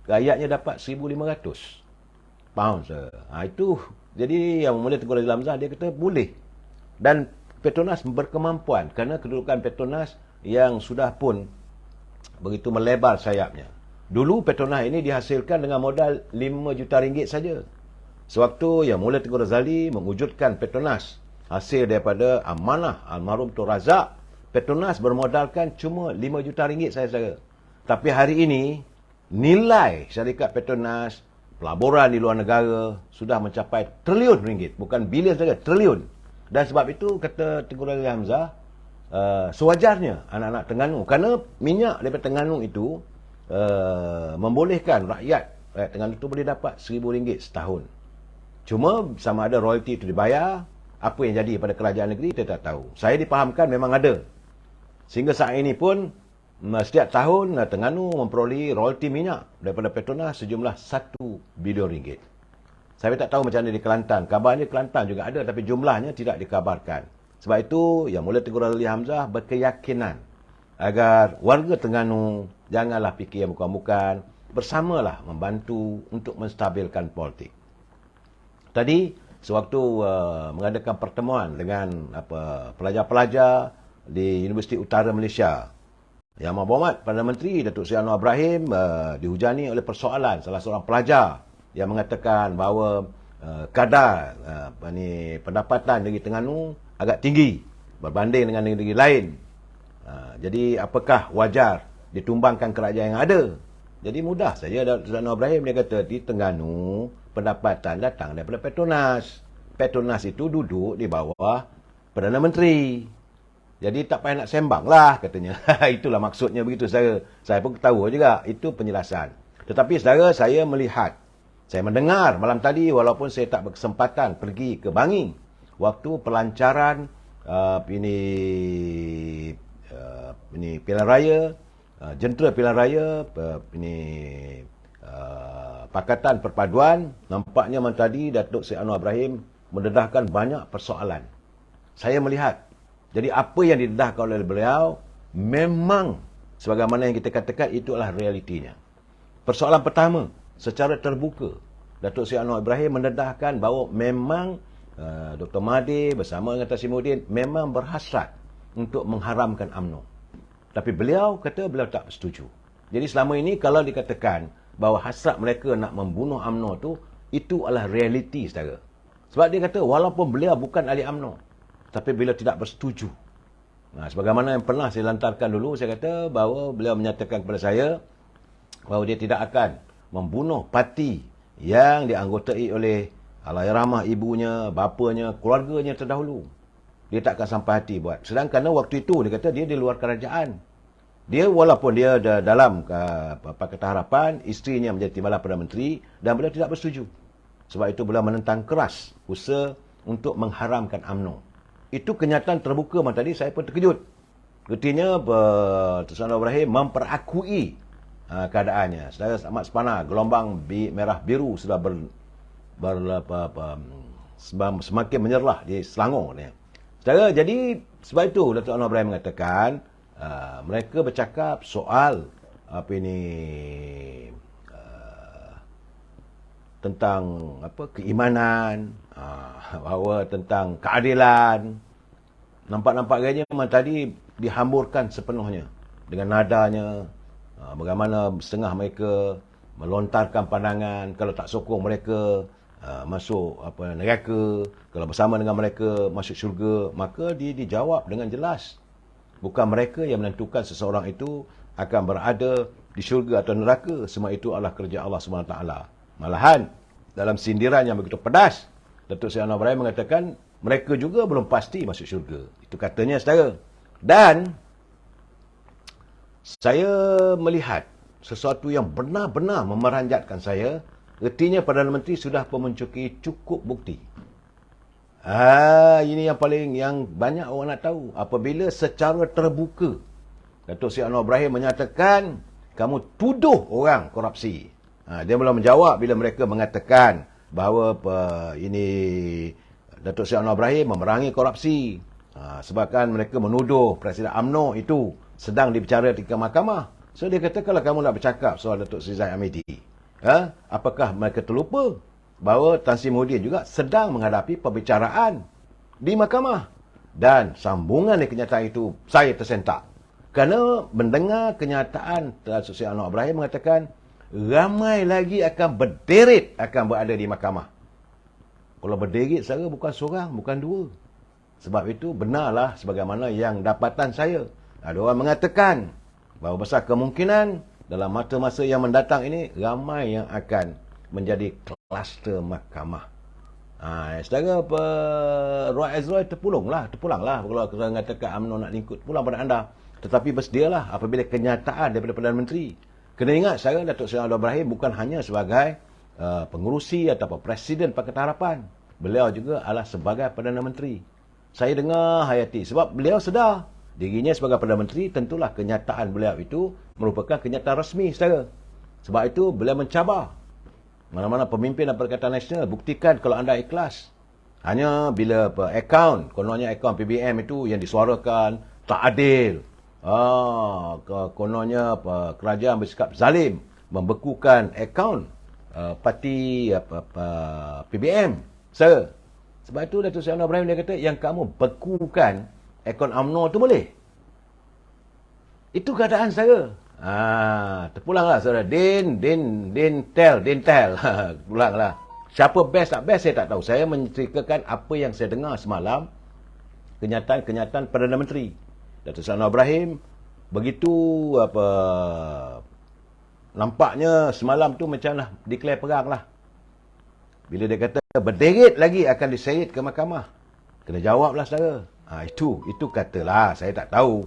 rakyatnya dapat RM1,500 pound, saudara. Itu, jadi Yang Mulia Tengku Razali Hamzah, dia kata boleh. Dan Petronas berkemampuan, kerana kedudukan Petronas yang sudah pun begitu melebar sayapnya. Dulu Petronas ini dihasilkan dengan modal RM5 juta saja. Sewaktu Yang Mulia Tengku Razali mewujudkan Petronas, hasil daripada amanah almarhum Tun Razak, Petronas bermodalkan cuma RM5 juta saja. Tapi hari ini, nilai syarikat Petronas, pelaburan di luar negara sudah mencapai triliun ringgit. Bukan bilion saja, triliun. Dan sebab itu, kata Tengku Razali Hamzah, sewajarnya anak-anak Terengganu, kerana minyak daripada Terengganu itu membolehkan rakyat Terengganu itu boleh dapat RM1,000 setahun. Cuma sama ada royalti itu dibayar, apa yang jadi pada kerajaan negeri, kita tak tahu. Saya dipahamkan memang ada. Sehingga saat ini pun, setiap tahun Terengganu memperoleh royalti minyak daripada Petronas sejumlah RM1 bilion. Saya tak tahu macam mana di Kelantan. Kabarnya Kelantan juga ada, tapi jumlahnya tidak dikabarkan. Sebab itu, Yang Mulia Tengku Razali Hamzah berkeyakinan agar warga Terengganu janganlah fikir yang bukan-bukan, bersamalah membantu untuk menstabilkan politik. Tadi, sewaktu mengadakan pertemuan dengan pelajar-pelajar di Universiti Utara Malaysia, Yang Berhormat Perdana Menteri Datuk Seri Anwar Ibrahim dihujani oleh persoalan salah seorang pelajar yang mengatakan bahawa kadar pendapatan negeri Terengganu agak tinggi berbanding dengan negeri lain. Jadi apakah wajar ditumbangkan kerajaan yang ada? Jadi mudah saja Datuk Anwar Ibrahim dia kata di Terengganu pendapatan datang daripada Petronas. Petronas itu duduk di bawah Perdana Menteri. Jadi tak payah nak sembang lah katanya. Itulah maksudnya begitu saudara. Saya pun tahu juga itu penjelasan. Tetapi saudara, saya melihat, saya mendengar malam tadi walaupun saya tak berkesempatan pergi ke Bangi waktu pelancaran pilihan raya, jentera pilihan raya, Pakatan Perpaduan. Nampaknya malam tadi Datuk Seri Anwar Ibrahim mendedahkan banyak persoalan. Saya melihat, jadi apa yang didedahkan oleh beliau memang sebagaimana yang kita katakan itu adalah realitinya. Persoalan pertama, secara terbuka, Datuk Seri Anwar Ibrahim mendedahkan bahawa memang Dr. Mahathir bersama dengan Tan Sri Muhyiddin memang berhasrat untuk mengharamkan UMNO. Tapi beliau kata beliau tak setuju. Jadi selama ini kalau dikatakan bahawa hasrat mereka nak membunuh UMNO itu adalah realiti, saudara. Sebab dia kata walaupun beliau bukan ahli UMNO, tapi beliau tidak bersetuju. Sebagaimana yang pernah saya lantarkan dulu, saya kata bahawa beliau menyatakan kepada saya bahawa dia tidak akan membunuh parti yang dianggotai oleh Allahyarhamah ibunya, bapanya, keluarganya terdahulu. Dia tak akan sampai hati buat. Sedangkan waktu itu dia kata dia di luar kerajaan. Dia walaupun dia dalam Pakatan Harapan, isterinya menjadi Timbalan Perdana Menteri dan beliau tidak bersetuju. Sebab itu beliau menentang keras usaha untuk mengharamkan UMNO. Itu kenyataan terbuka malam tadi, saya pun terkejut. Artinya Datuk Seri Anwar Ibrahim memperakui keadaannya. Saudara amat sepanar, gelombang merah biru sudah semakin menyerlah di Selangor ni. Saudara, jadi sebab itu Datuk Anwar Ibrahim mengatakan mereka bercakap soal tentang keimanan, bahawa tentang keadilan. Nampak-nampak gayanya memang tadi dihamburkan sepenuhnya dengan nadanya, bagaimana setengah mereka melontarkan pandangan kalau tak sokong mereka masuk neraka, kalau bersama dengan mereka masuk syurga. Maka dia dijawab dengan jelas, bukan mereka yang menentukan seseorang itu akan berada di syurga atau neraka. Semua itu adalah kerja Allah SWT. Malahan, dalam sindiran yang begitu pedas, Datuk Seri Anwar Ibrahim mengatakan, mereka juga belum pasti masuk syurga. Itu katanya, saudara. Dan, saya melihat sesuatu yang benar-benar memeranjatkan saya, ertinya Perdana Menteri sudah mempunyai cukup bukti. Ini yang banyak orang nak tahu. Apabila secara terbuka, Datuk Seri Anwar Ibrahim menyatakan, kamu tuduh orang korupsi. Dia belum menjawab bila mereka mengatakan bahawa Datuk Seri Anwar Ibrahim memerangi korupsi. Sebabkan mereka menuduh Presiden UMNO itu sedang dibicara di mahkamah. So dia kata, kalau kamu nak bercakap soal Datuk Seri Zahid Hamidi, apakah mereka terlupa bahawa Tan Sri Muhyiddin juga sedang menghadapi pembicaraan di mahkamah. Dan sambungan dari kenyataan itu, saya tersentak. Kerana mendengar kenyataan Datuk Seri Anwar Ibrahim mengatakan, ramai lagi akan berderet akan berada di mahkamah. Kalau berderet, saya bukan seorang, bukan dua. Sebab itu benarlah sebagaimana yang dapatan saya. Ada orang mengatakan bahawa besar kemungkinan dalam masa-masa yang mendatang ini, ramai yang akan menjadi kluster mahkamah. Saudara, Roy Ezroy terpulanglah kalau kita mengatakan UMNO nak lingkut, pulang pada anda. Tetapi bersedialah apabila kenyataan daripada Perdana Menteri. Kena ingat, saya Datuk Seri Anwar Ibrahim bukan hanya sebagai pengurusi atau Presiden Pakatan Harapan. Beliau juga adalah sebagai Perdana Menteri. Saya dengar hayati, sebab beliau sedar dirinya sebagai Perdana Menteri, tentulah kenyataan beliau itu merupakan kenyataan rasmi, saudara. Sebab itu, beliau mencabar mana-mana pemimpin dan Perikatan Nasional, buktikan kalau anda ikhlas. Hanya bila kononnya akaun PBM itu yang disuarakan tak adil. Kononnya kerajaan bersikap zalim, membekukan akaun parti PBM. Sebab itu Datuk Seri Anwar Ibrahim dia kata, yang kamu bekukan akaun UMNO tu boleh. Itu keadaan saya. Terpulanglah saudara. Din tell. Pulanglah. Siapa best tak best saya tak tahu. Saya menceritakan apa yang saya dengar semalam, kenyataan Perdana Menteri Datuk Seri Anwar Ibrahim. Begitu nampaknya semalam tu macam lah declare perang lah. Bila dia kata berderet lagi akan diseret ke mahkamah, kena jawablah saudara. Itu katalah, saya tak tahu.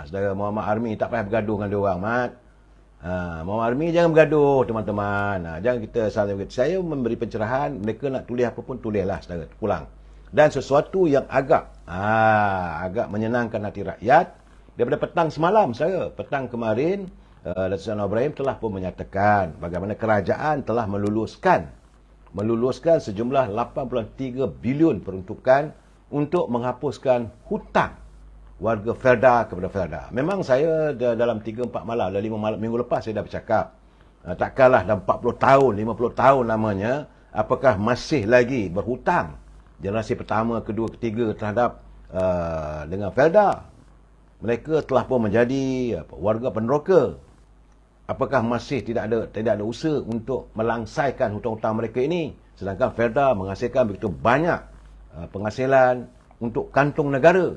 Saudara Muhammad Army tak payah bergaduh dengan dia orang, Mat. Muhammad Army jangan bergaduh, teman-teman. Jangan kita salah bergaduh. Saya memberi pencerahan, mereka nak tulis apa pun tulislah, saudara. Pulang. Dan sesuatu yang agak menyenangkan hati rakyat, daripada petang semalam, saudara. Petang kemarin, Datuk Seri Anwar Ibrahim telah pun menyatakan bagaimana kerajaan telah meluluskan sejumlah 8.3 bilion peruntukan untuk menghapuskan hutang warga Felda kepada Felda. Memang saya dalam 3-4 malam, 5 malam minggu lepas saya dah bercakap, takkanlah dalam 40 tahun, 50 tahun lamanya, apakah masih lagi berhutang generasi pertama, kedua, ketiga terhadap dengan Felda. Mereka telah pun menjadi warga peneroka. Apakah masih tidak ada usaha untuk melangsaikan hutang-hutang mereka ini, sedangkan Felda menghasilkan begitu banyak penghasilan untuk kantung negara.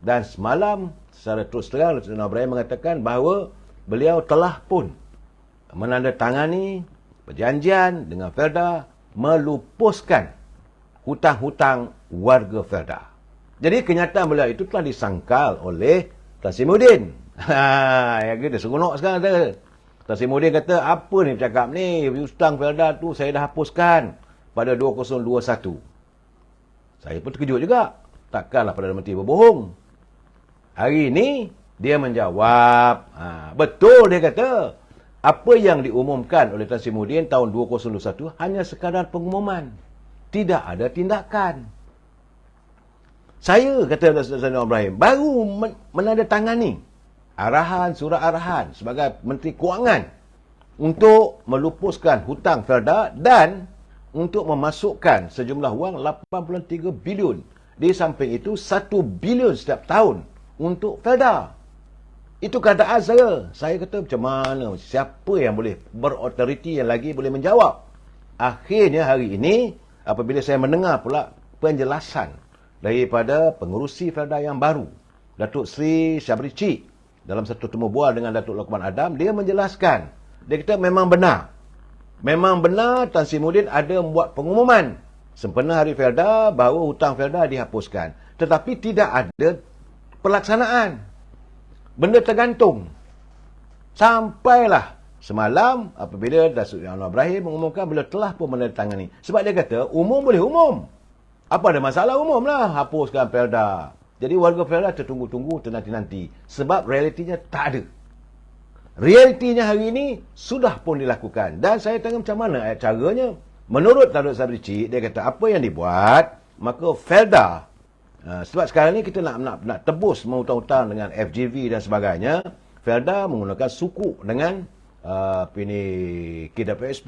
Dan semalam secara terus terang Datuk Seri Anwar Ibrahim mengatakan bahawa beliau telah pun menandatangani perjanjian dengan Felda melupuskan hutang-hutang warga Felda. Jadi kenyataan beliau itu telah disangkal oleh Tan Sri Muhyiddin. Ya kita seronok sekarang tu. Tan Sri Muhyiddin kata, apa ni bercakap ni? Hutang Felda tu saya dah hapuskan pada 2021. Saya pun terkejut juga. Takkanlah Perdana Menteri berbohong. Hari ini dia menjawab, betul dia kata, apa yang diumumkan oleh Tan Sri Muhyiddin tahun 2021 hanya sekadar pengumuman. Tidak ada tindakan. Saya, kata Datuk Seri Anwar Ibrahim, baru menandatangani surat arahan sebagai Menteri Kewangan untuk melupuskan hutang Felda dan untuk memasukkan sejumlah wang 8.3 bilion. Di samping itu 1 bilion setiap tahun untuk Felda. Itu keadaan saya. Saya kata macam mana? Siapa yang boleh berautoriti yang lagi boleh menjawab? Akhirnya hari ini, apabila saya mendengar pula penjelasan daripada pengurusi Felda yang baru, Datuk Seri Syabri Cik, dalam satu temu bual dengan Datuk Lokman Adam, dia menjelaskan. Dia kata memang benar Memang benar Tan Sri Muhyiddin ada membuat pengumuman sempena Hari Felda bahawa hutang Felda dihapuskan. Tetapi tidak ada pelaksanaan. Benda tergantung. Sampailah semalam apabila Datuk Seri Anwar Ibrahim mengumumkan beliau telah pun menandatangani. Sebab dia kata umum boleh umum. Apa ada masalah umum lah hapuskan Felda. Jadi warga Felda tertunggu-tunggu, ternanti-nanti. Sebab realitinya tak ada. Realitinya hari ini sudah pun dilakukan. Dan saya tengok macam mana caranya. Menurut Datuk Sabri Cik, dia kata apa yang dibuat, maka Felda. Sebab sekarang ni kita nak tebus hutang-hutang dengan FGV dan sebagainya. Felda menggunakan suku dengan KWSP,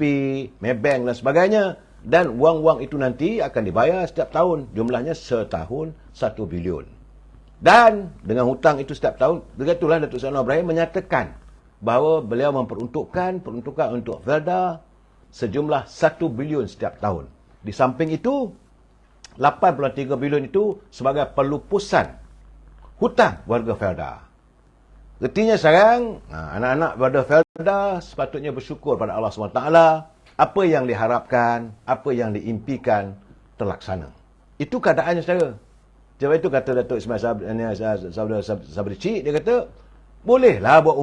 Maybank dan sebagainya. Dan wang-wang itu nanti akan dibayar setiap tahun. Jumlahnya setahun 1 bilion. Dan dengan hutang itu setiap tahun, begitulah Datuk Seri Anwar Ibrahim menyatakan bahawa beliau memperuntukkan untuk Felda sejumlah 1 bilion setiap tahun. Di samping itu, 8.3 bilion itu sebagai pelupusan hutang warga Felda. Artinya sekarang, anak-anak warga Felda sepatutnya bersyukur pada Allah SWT. Apa yang diharapkan, apa yang diimpikan, terlaksana. Itu keadaannya saudara. Sebab itu kata Datuk Ismail Sabri Cik, dia kata, bolehlah buat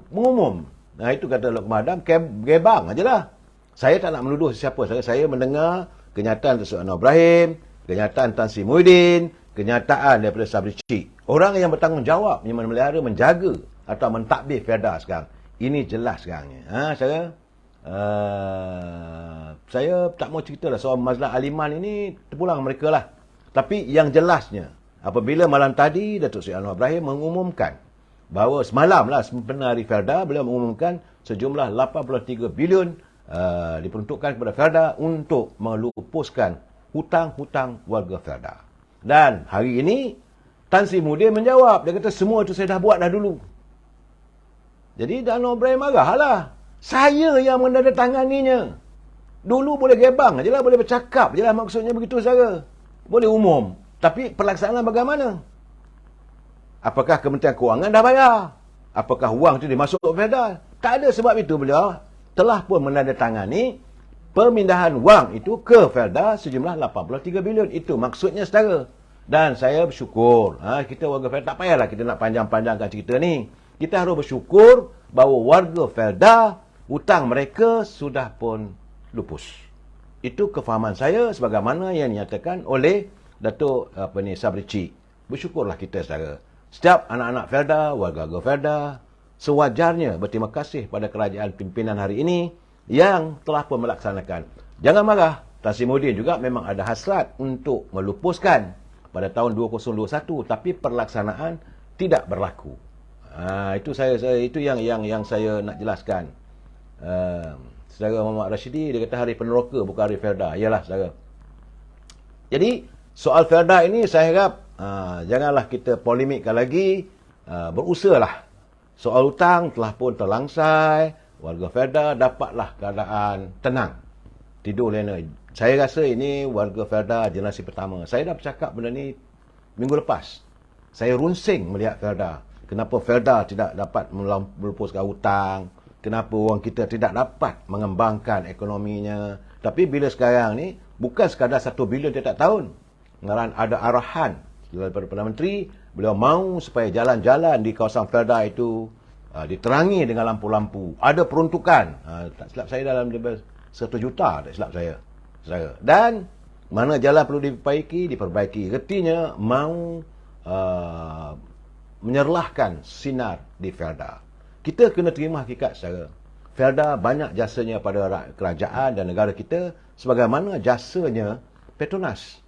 mengumum. Nah itu kata Datuk Madam, gebang ajalah. Saya tak nak menuduh sesiapa. Saya mendengar kenyataan Datuk Anwar Ibrahim, kenyataan Tan Sri Muhyiddin, kenyataan daripada Sabri Cik. Orang yang bertanggungjawab, yang memelihara, menjaga atau mentadbir Felda sekarang. Ini jelas sekarang. Saya tak mau cerita lah soal Mazlan Aliman ini, terpulang mereka lah. Tapi yang jelasnya, apabila malam tadi Datuk Seri Anwar Ibrahim mengumumkan bahawa semalam lah sempena Hari Felda, beliau mengumumkan sejumlah 8.3 bilion diperuntukkan kepada Felda untuk melupuskan hutang-hutang warga Felda. Dan hari ini Tan Sri Muhyiddin menjawab, dia kata semua itu saya dah buat dah dulu. Jadi Anwar Ibrahim marahlah. Saya yang menandatanganinya. Dulu boleh gebang je lah, boleh bercakap je lah, maksudnya begitu saja. Boleh umum. Tapi pelaksanaan bagaimana? Apakah Kementerian Kewangan dah bayar? Apakah wang itu dimasuk ke Felda? Tak ada, sebab itu beliau telah pun menandatangani pemindahan wang itu ke Felda sejumlah 83 bilion. Itu maksudnya saudara. Dan saya bersyukur. Kita warga Felda, tak payahlah kita nak panjang-panjangkan cerita ni. Kita harus bersyukur bahawa warga Felda, hutang mereka sudah pun lupus. Itu kefahaman saya sebagaimana yang dinyatakan oleh Datuk Sabri Cik. Bersyukurlah kita saudara. Setiap anak-anak Felda, warga-warga Felda, sewajarnya berterima kasih pada kerajaan pimpinan hari ini yang telah pun melaksanakan. Jangan marah. Tan Sri Muhyiddin juga memang ada hasrat untuk melupuskan pada tahun 2021, tapi pelaksanaan tidak berlaku. Itu itu yang saya nak jelaskan. Saudara Muhammad Rashidi, dia kata hari peneroka bukan hari Felda. Yalah saudara. Jadi soal Felda ini saya harap janganlah kita polemikkan lagi. Berusahalah. Soal hutang telah pun terlangsai. Warga Felda dapatlah keadaan tenang. Tidur lena. Saya rasa ini warga Felda generasi pertama. Saya dah bercakap benda ni minggu lepas. Saya runsing melihat Felda. Kenapa Felda tidak dapat melupuskan hutang? Kenapa orang kita tidak dapat mengembangkan ekonominya? Tapi bila sekarang ni, bukan sekadar 1 bilion tiap tahun. Mengarang ada arahan daripada Perdana Menteri, beliau mahu supaya jalan-jalan di kawasan Felda itu diterangi dengan lampu-lampu. Ada peruntukan. Tak silap saya dalam 1 juta, tak silap saya. Dan mana jalan perlu diperbaiki. Artinya mahu menyerlahkan sinar di Felda. Kita kena terima hakikat secara. Felda banyak jasanya pada kerajaan dan negara kita sebagaimana jasanya Petronas.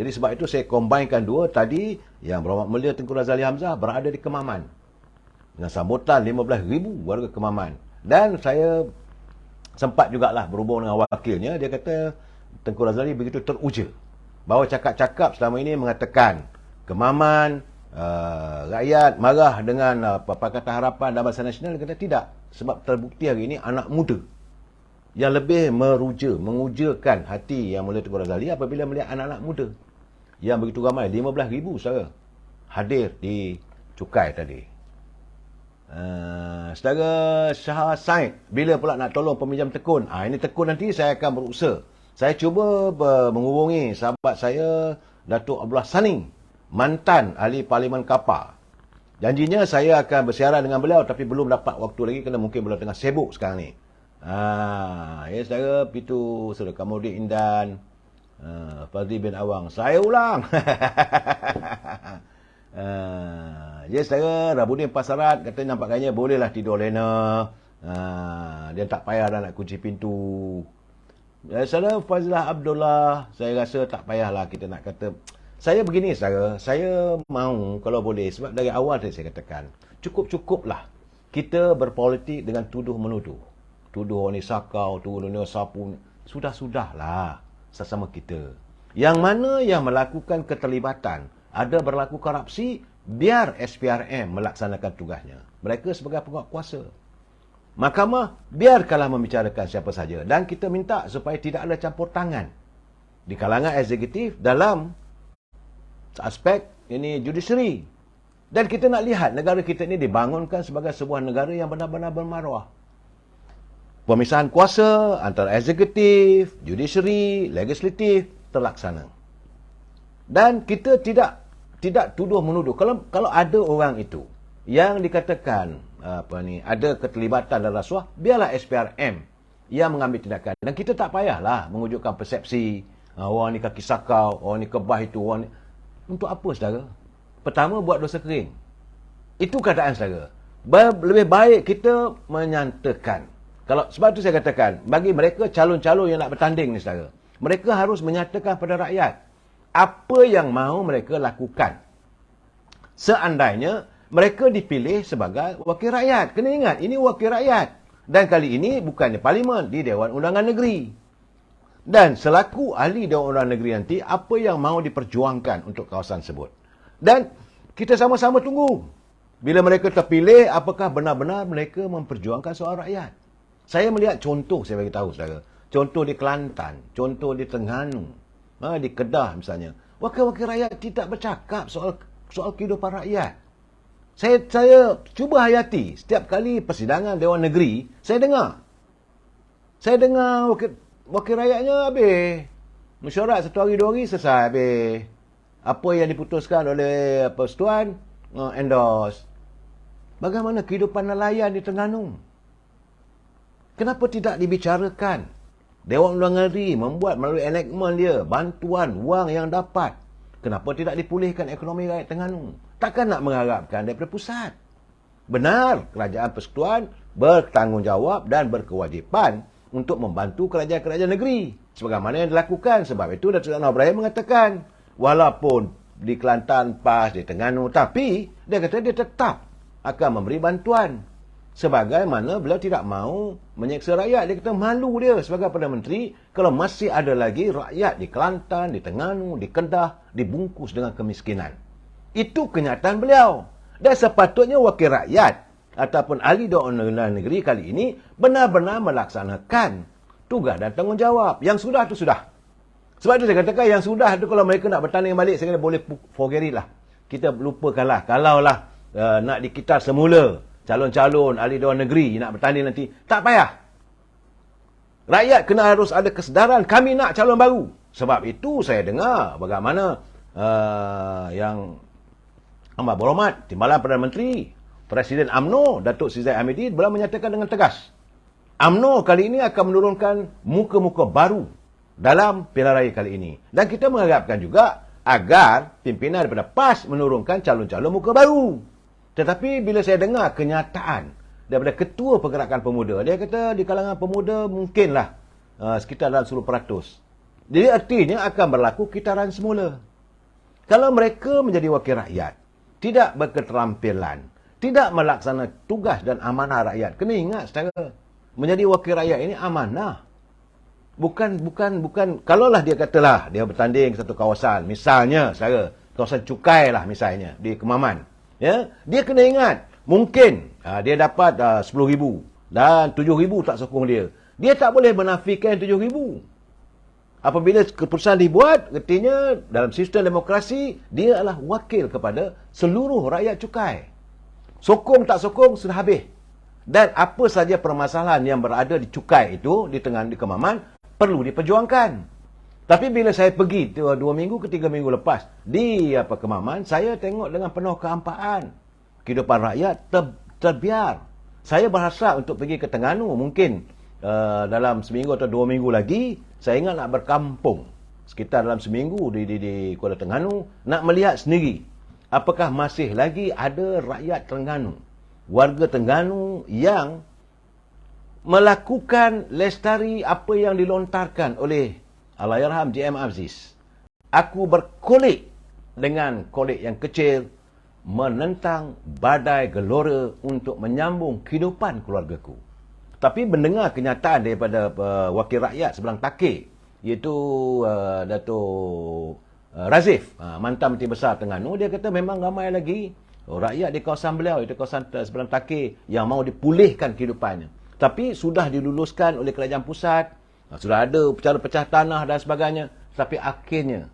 Jadi sebab itu saya combinekan dua tadi, yang Berhormat Mulia Tengku Razali Hamzah berada di Kemaman dengan sambutan 15,000 warga Kemaman. Dan saya sempat jugalah berhubung dengan wakilnya, dia kata Tengku Razali begitu teruja bahawa cakap-cakap selama ini mengatakan Kemaman rakyat marah dengan Pakatan Harapan dan Barisan Nasional. Dia kata tidak, sebab terbukti hari ini anak muda yang lebih mengujakan hati Yang Mulia Tengku Razali apabila melihat anak-anak muda yang begitu ramai, 15,000 saudara, hadir di Cukai tadi. Saudara Shah Said, bila pula nak tolong peminjam tekun? Ini tekun nanti saya akan berusaha. Saya cuba menghubungi sahabat saya, Datuk Abdullah Sani, mantan ahli Parlimen Kapar. Janjinya saya akan bersiaran dengan beliau, tapi belum dapat waktu lagi kerana mungkin beliau tengah sibuk sekarang ni. Ya saudara, itu saudara Kamudin Indan, Fadli bin Awang. Saya ulang. Ya saudara, Rabudin Pasarat kata nampaknya bolehlah tidur lena. Dia tak payah dah nak kunci pintu. Ya saudara Fazilah Abdullah, saya rasa tak payahlah kita nak kata. Saya begini saudara, saya mahu kalau boleh, sebab dari awal tadi saya katakan, cukup-cukuplah kita berpolitik dengan tuduh-menuduh. Tuduh orang ni sakau, tuduh orang ni sapu. Sudah-sudahlah sesama kita. Yang mana yang melakukan keterlibatan, ada berlaku korupsi, biar SPRM melaksanakan tugasnya. Mereka sebagai penguat kuasa. Mahkamah biarkanlah membicarakan siapa saja. Dan kita minta supaya tidak ada campur tangan di kalangan eksekutif dalam aspek ini judiciary. Dan kita nak lihat negara kita ini dibangunkan sebagai sebuah negara yang benar-benar bermaruah. Pemisahan kuasa antara eksekutif, judiciary, legislatif terlaksana. Dan kita tidak tuduh-menuduh. Kalau ada orang itu yang dikatakan ada keterlibatan dan rasuah, biarlah SPRM yang mengambil tindakan. Dan kita tak payahlah mewujudkan persepsi orang ni kaki sakau, orang ni kebah itu, orang ni. Untuk apa saudara? Pertama, buat dosa kering. Itu keadaan saudara. Lebih baik kita menyatakan. Sebab itu saya katakan, bagi mereka calon-calon yang nak bertanding ni saudara, mereka harus menyatakan pada rakyat apa yang mahu mereka lakukan. Seandainya mereka dipilih sebagai wakil rakyat. Kena ingat, ini wakil rakyat. Dan kali ini bukannya parlimen, di Dewan Undangan Negeri. Dan selaku ahli Dewan Undangan Negeri nanti, apa yang mahu diperjuangkan untuk kawasan tersebut. Dan kita sama-sama tunggu. Bila mereka terpilih, apakah benar-benar mereka memperjuangkan soal rakyat. Saya melihat contoh, saya bagi tahu saudara. Contoh di Kelantan, contoh di Terengganu, di Kedah misalnya. Wakil-wakil rakyat tidak bercakap soal kehidupan rakyat. Saya cuba hayati setiap kali persidangan Dewan Negeri, saya dengar wakil rakyatnya habis. Mesyuarat 1 hari 2 hari selesai habis. Apa yang diputuskan oleh Persatuan endorse. Bagaimana kehidupan nelayan di Terengganu? Kenapa tidak dibicarakan? Dewan Undangan Negeri membuat melalui enactment dia bantuan wang yang dapat. Kenapa tidak dipulihkan ekonomi rakyat Terengganu? Takkan nak mengharapkan daripada pusat. Benar, kerajaan persekutuan bertanggungjawab dan berkewajipan untuk membantu kerajaan-kerajaan negeri. Sebagaimana yang dilakukan. Sebab itu Datuk Seri Anwar Ibrahim mengatakan, walaupun di Kelantan PAS, di Terengganu, tapi dia kata dia tetap akan memberi bantuan. Sebagaimana beliau tidak mahu menyeksa rakyat. Dia kata malu dia sebagai Perdana Menteri kalau masih ada lagi rakyat di Kelantan, di Terengganu, di Kedah dibungkus dengan kemiskinan. Itu kenyataan beliau. Dan sepatutnya wakil rakyat ataupun ahli Dewan Undangan Negeri kali ini benar-benar melaksanakan tugas dan tanggungjawab. Yang sudah itu sudah. Sebab itu saya katakan yang sudah itu kalau mereka nak bertanding balik, saya kata boleh forget it lah. Kita lupakanlah. Kalaulah nak dikitar semula calon-calon ahli Dewan Negeri nak bertanding nanti, tak payah. Rakyat kena harus ada kesedaran, kami nak calon baru. Sebab itu saya dengar bagaimana yang Amat Berhormat Timbalan Perdana Menteri, Presiden UMNO, Datuk Seri Zahid Hamidin beliau menyatakan dengan tegas, UMNO kali ini akan menurunkan muka-muka baru dalam pilihan raya kali ini. Dan kita mengharapkan juga agar pimpinan daripada PAS menurunkan calon-calon muka baru. Tetapi bila saya dengar kenyataan daripada Ketua Pergerakan Pemuda, dia kata di kalangan pemuda mungkinlah sekitar dalam 10%. Jadi artinya akan berlaku kitaran semula. Kalau mereka menjadi wakil rakyat, tidak berketerampilan, tidak melaksanakan tugas dan amanah rakyat. Kena ingat saudara, menjadi wakil rakyat ini amanah. Bukan kalaulah dia katalah dia bertanding satu kawasan, misalnya saudara, kawasan cukai lah misalnya di Kemaman. Ya, dia kena ingat, mungkin dia dapat 10,000 dan 7,000 tak sokong dia. Dia tak boleh menafikan 7,000. Apabila keputusan dibuat, artinya dalam sistem demokrasi, dia adalah wakil kepada seluruh rakyat cukai. Sokong tak sokong sudah habis. Dan apa saja permasalahan yang berada di cukai itu, di tengah di Kemaman, perlu diperjuangkan. Tapi bila saya pergi 2 minggu ke 3 minggu lepas di Kemaman, saya tengok dengan penuh kehampaan. Kehidupan rakyat terbiar. Saya berhasrat untuk pergi ke Terengganu. Mungkin dalam seminggu atau 2 minggu lagi, saya ingat nak berkampung. Sekitar dalam seminggu di Kuala Terengganu, nak melihat sendiri. Apakah masih lagi ada rakyat Terengganu, warga Terengganu yang melakukan lestari apa yang dilontarkan oleh Allahyarham J.M. Aziz. Aku berkolek dengan kolek yang kecil menentang badai gelora untuk menyambung kehidupan keluargaku. Tapi mendengar kenyataan daripada wakil rakyat sebelang Takik, iaitu Dato' Razif, mantan Menteri Besar Terengganu, dia kata memang ramai lagi rakyat di kawasan beliau, itu kawasan sebelah Takik, yang mahu dipulihkan kehidupannya. Tapi sudah diluluskan oleh kerajaan pusat, sudah ada cara pecah tanah dan sebagainya, tapi akhirnya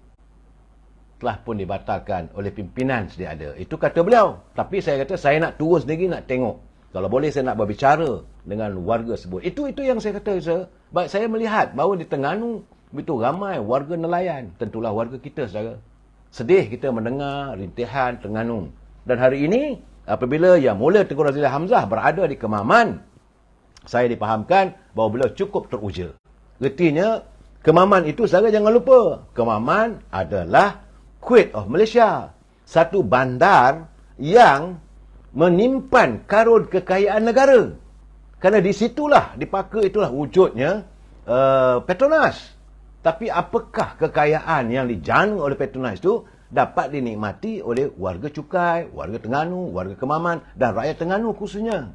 telah pun dibatalkan oleh pimpinan sedia ada. Itu kata beliau. Tapi saya kata saya nak turun sendiri, nak tengok. Kalau boleh saya nak berbicara dengan warga tersebut. Itu yang saya kata, sebab saya melihat bahawa di Terengganu begitu ramai warga nelayan. Tentulah warga kita, saudara. Sedih kita mendengar rintihan Terengganu. Dan hari ini, apabila Yang Mulia Tengku Razili Hamzah berada di Kemaman, saya dipahamkan bahawa beliau cukup teruja. Artinya, Kemaman itu, saudara jangan lupa, Kemaman adalah Kuwait of Malaysia. Satu bandar yang menyimpan karun kekayaan negara. Kerana di situlah, di Paka itulah wujudnya Petronas. Tapi apakah kekayaan yang dijana oleh Petronas itu dapat dinikmati oleh warga Cukai, warga Terengganu, warga Kemaman dan rakyat Terengganu khususnya.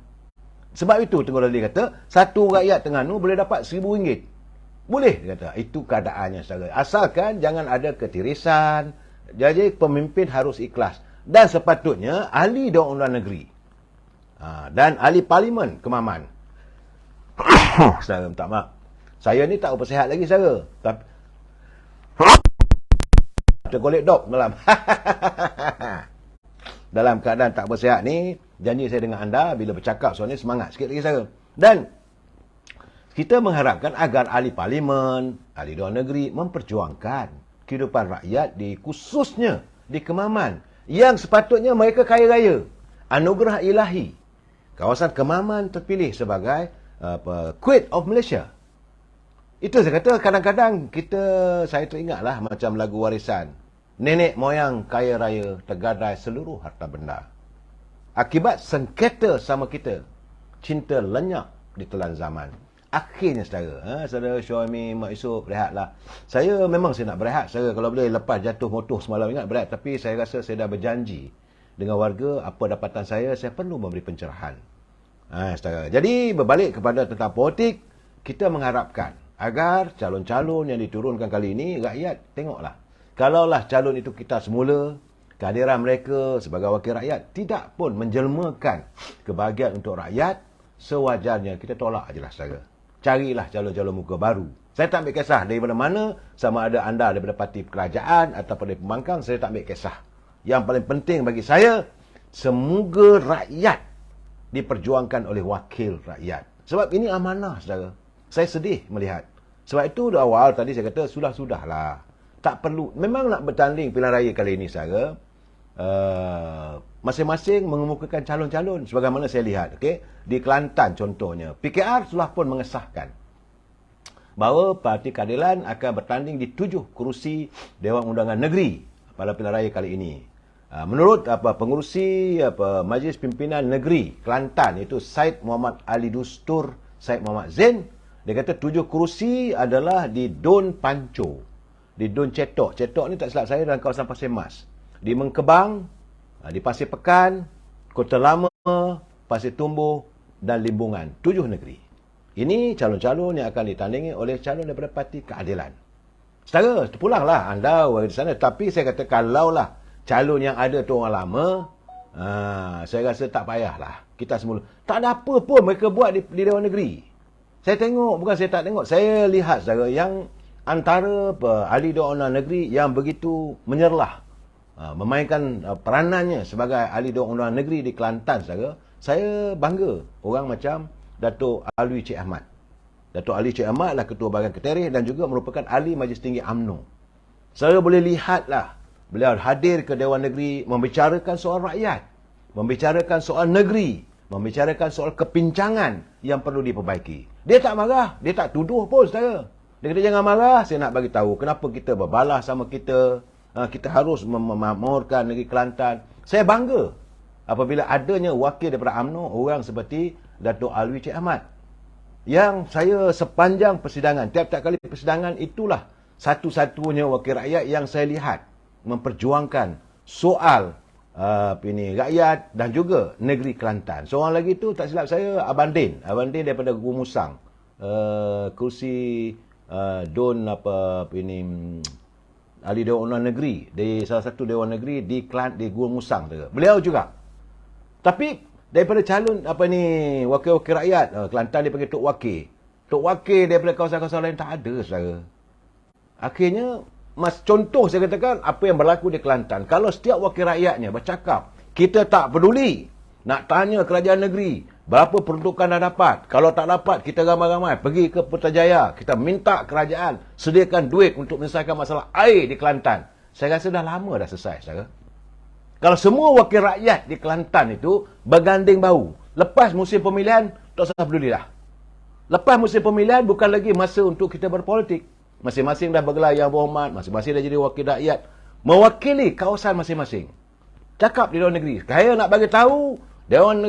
Sebab itu Tengku Razili kata, satu rakyat Terengganu boleh dapat RM1,000. Boleh, dia kata. Itu keadaannya, saudara. Asalkan jangan ada ketirisan. Jadi pemimpin harus ikhlas. Dan sepatutnya ahli Dewan Undangan Negeri dan ahli Parlimen Kemaman. Saudara, minta maaf. Saya ni tak bersihat lagi, saudara. Tapi tergolek dok dalam dalam keadaan tak bersihat ni, janji saya dengan anda bila bercakap soal ni semangat sikit lagi, saudara. Dan kita mengharapkan agar ahli Parlimen, ahli Dewan Negeri memperjuangkan kehidupan rakyat khususnya di Kemaman, yang sepatutnya mereka kaya raya. Anugerah ilahi. Kawasan Kemaman terpilih sebagai Kuwait of Malaysia. Itu saya kata, kadang-kadang saya teringatlah macam lagu warisan. Nenek moyang kaya raya tergadai seluruh harta benda. Akibat sengketa sama kita, cinta lenyap di telan zaman. Akhirnya, saudara, saudara Syuaimi, Mak Yusof, rehatlah. Saya memang saya nak berehat, saudara. Kalau boleh lepas jatuh motor semalam, ingat berehat. Tapi saya rasa saya dah berjanji dengan warga, apa dapatan saya perlu memberi pencerahan. Saudara. Jadi, berbalik kepada tentang politik, kita mengharapkan agar calon-calon yang diturunkan kali ini, rakyat tengoklah. Kalaulah calon itu kita semula, kehadiran mereka sebagai wakil rakyat tidak pun menjelmakan kebahagiaan untuk rakyat, sewajarnya kita tolak ajalah, saudara. Carilah calon-calon muka baru. Saya tak ambil kisah daripada mana, sama ada anda daripada parti kerajaan ataupun dari pembangkang, saya tak ambil kisah. Yang paling penting bagi saya, semoga rakyat diperjuangkan oleh wakil rakyat. Sebab ini amanah, saudara. Saya sedih melihat. Sebab itu di awal tadi saya kata, sudahlah. Tak perlu. Memang nak bertanding pilihan raya kali ini, saudara. Masing-masing mengemukakan calon-calon sebagaimana saya lihat, okey, di Kelantan contohnya, PKR telah pun mengesahkan bahawa Parti Keadilan akan bertanding di 7 kerusi Dewan Undangan Negeri pada pilihan raya kali ini. Menurut pengurusi Majlis Pimpinan Negeri Kelantan, itu Syed Muhammad Ali Dustur Syed Muhammad Zain, dia kata 7 kerusi adalah di Don Panco, di Don Cetok. Cetok ni tak silap saya dalam kawasan Pasir Mas, di Mengkebang, di Pasir Pekan, Kota Lama, Pasir Tumbuh dan Limbungan. 7 negeri. Ini calon-calon yang akan ditandingi oleh calon daripada Parti Keadilan. Saudara, terpulanglah anda di sana. Tapi saya kata, kalaulah calon yang ada tu orang lama, saya rasa tak payahlah. Kita semula. Tak ada apa pun mereka buat di Dewan Negeri. Saya tengok, bukan saya tak tengok. Saya lihat, saudara, yang antara ahli Dewan Negeri yang begitu menyerlah memainkan peranannya sebagai ahli Dewan Undangan Negeri di Kelantan, saudara, saya bangga orang macam Datuk Alwi Cik Ahmad. Datuk Alwi Cik Ahmad adalah Ketua Bahagian Ketereh dan juga merupakan ahli Majlis Tinggi UMNO. Saya boleh lihatlah beliau hadir ke Dewan Negeri membicarakan soal rakyat, membicarakan soal negeri, membicarakan soal kepincangan yang perlu diperbaiki. Dia tak marah, dia tak tuduh pun, saudara. Dia kata jangan marah, saya nak bagi tahu kenapa kita berbalas sama kita. Kita harus memakmurkan negeri Kelantan. Saya bangga apabila adanya wakil daripada UMNO, orang seperti Datuk Alwi Cik Ahmad. Yang saya sepanjang persidangan, tiap-tiap kali persidangan, itulah satu-satunya wakil rakyat yang saya lihat memperjuangkan soal rakyat dan juga negeri Kelantan. Seorang lagi tu tak silap saya Abang Din daripada Gumusang. Kursi Don ahli Dewan Undangan Negeri di salah satu Dewan Negeri di Gumusang. Beliau juga. Tapi daripada calon wakil-wakil rakyat, Kelantan dia panggil Tok Wakil. Tok Wakil daripada kawasan-kawasan lain tak ada, saudara. Akhirnya, contoh saya katakan apa yang berlaku di Kelantan. Kalau setiap wakil rakyatnya bercakap, kita tak peduli, nak tanya kerajaan negeri, berapa peruntukan dah dapat. Kalau tak dapat, kita ramai-ramai pergi ke Putrajaya. Kita minta kerajaan sediakan duit untuk menyelesaikan masalah air di Kelantan. Saya rasa dah lama dah selesai, saudara. Kalau semua wakil rakyat di Kelantan itu berganding bahu, lepas musim pemilihan, tak usah peduli dah. Lepas musim pemilihan, bukan lagi masa untuk kita berpolitik. Masing-masing dah bergelar yang berhormat, masing-masing dah jadi wakil rakyat, mewakili kawasan masing-masing. Cakap di Dewan Negeri, saya nak bagi tahu, Dewan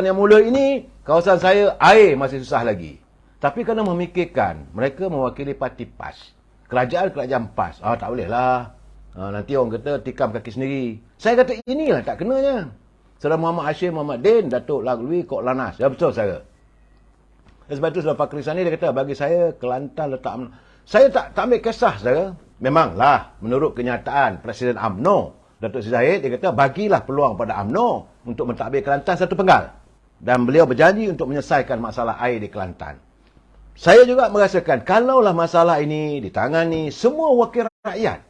yang mula ini, kawasan saya air masih susah lagi. Tapi kena memikirkan, mereka mewakili parti PAS. Kerajaan PAS. Tak boleh lah. Nanti orang kata tikam kaki sendiri. Saya kata inilah tak kenanya. Saudara Muhammad Hashim, Muhammad Din, Datuk Laglui, Kok Lanas. Ya betul, saudara. Sebab itu Saudara Fakri Sani dia kata, bagi saya Kelantan letak UMNO. Saya tak ambil kisah, saudara. Memanglah, menurut kenyataan Presiden UMNO, Datuk Seri Zahid, dia kata, bagilah peluang pada UMNO untuk mentadbir Kelantan satu penggal. Dan beliau berjanji untuk menyelesaikan masalah air di Kelantan. Saya juga merasakan, kalaulah masalah ini ditangani, semua wakil rakyat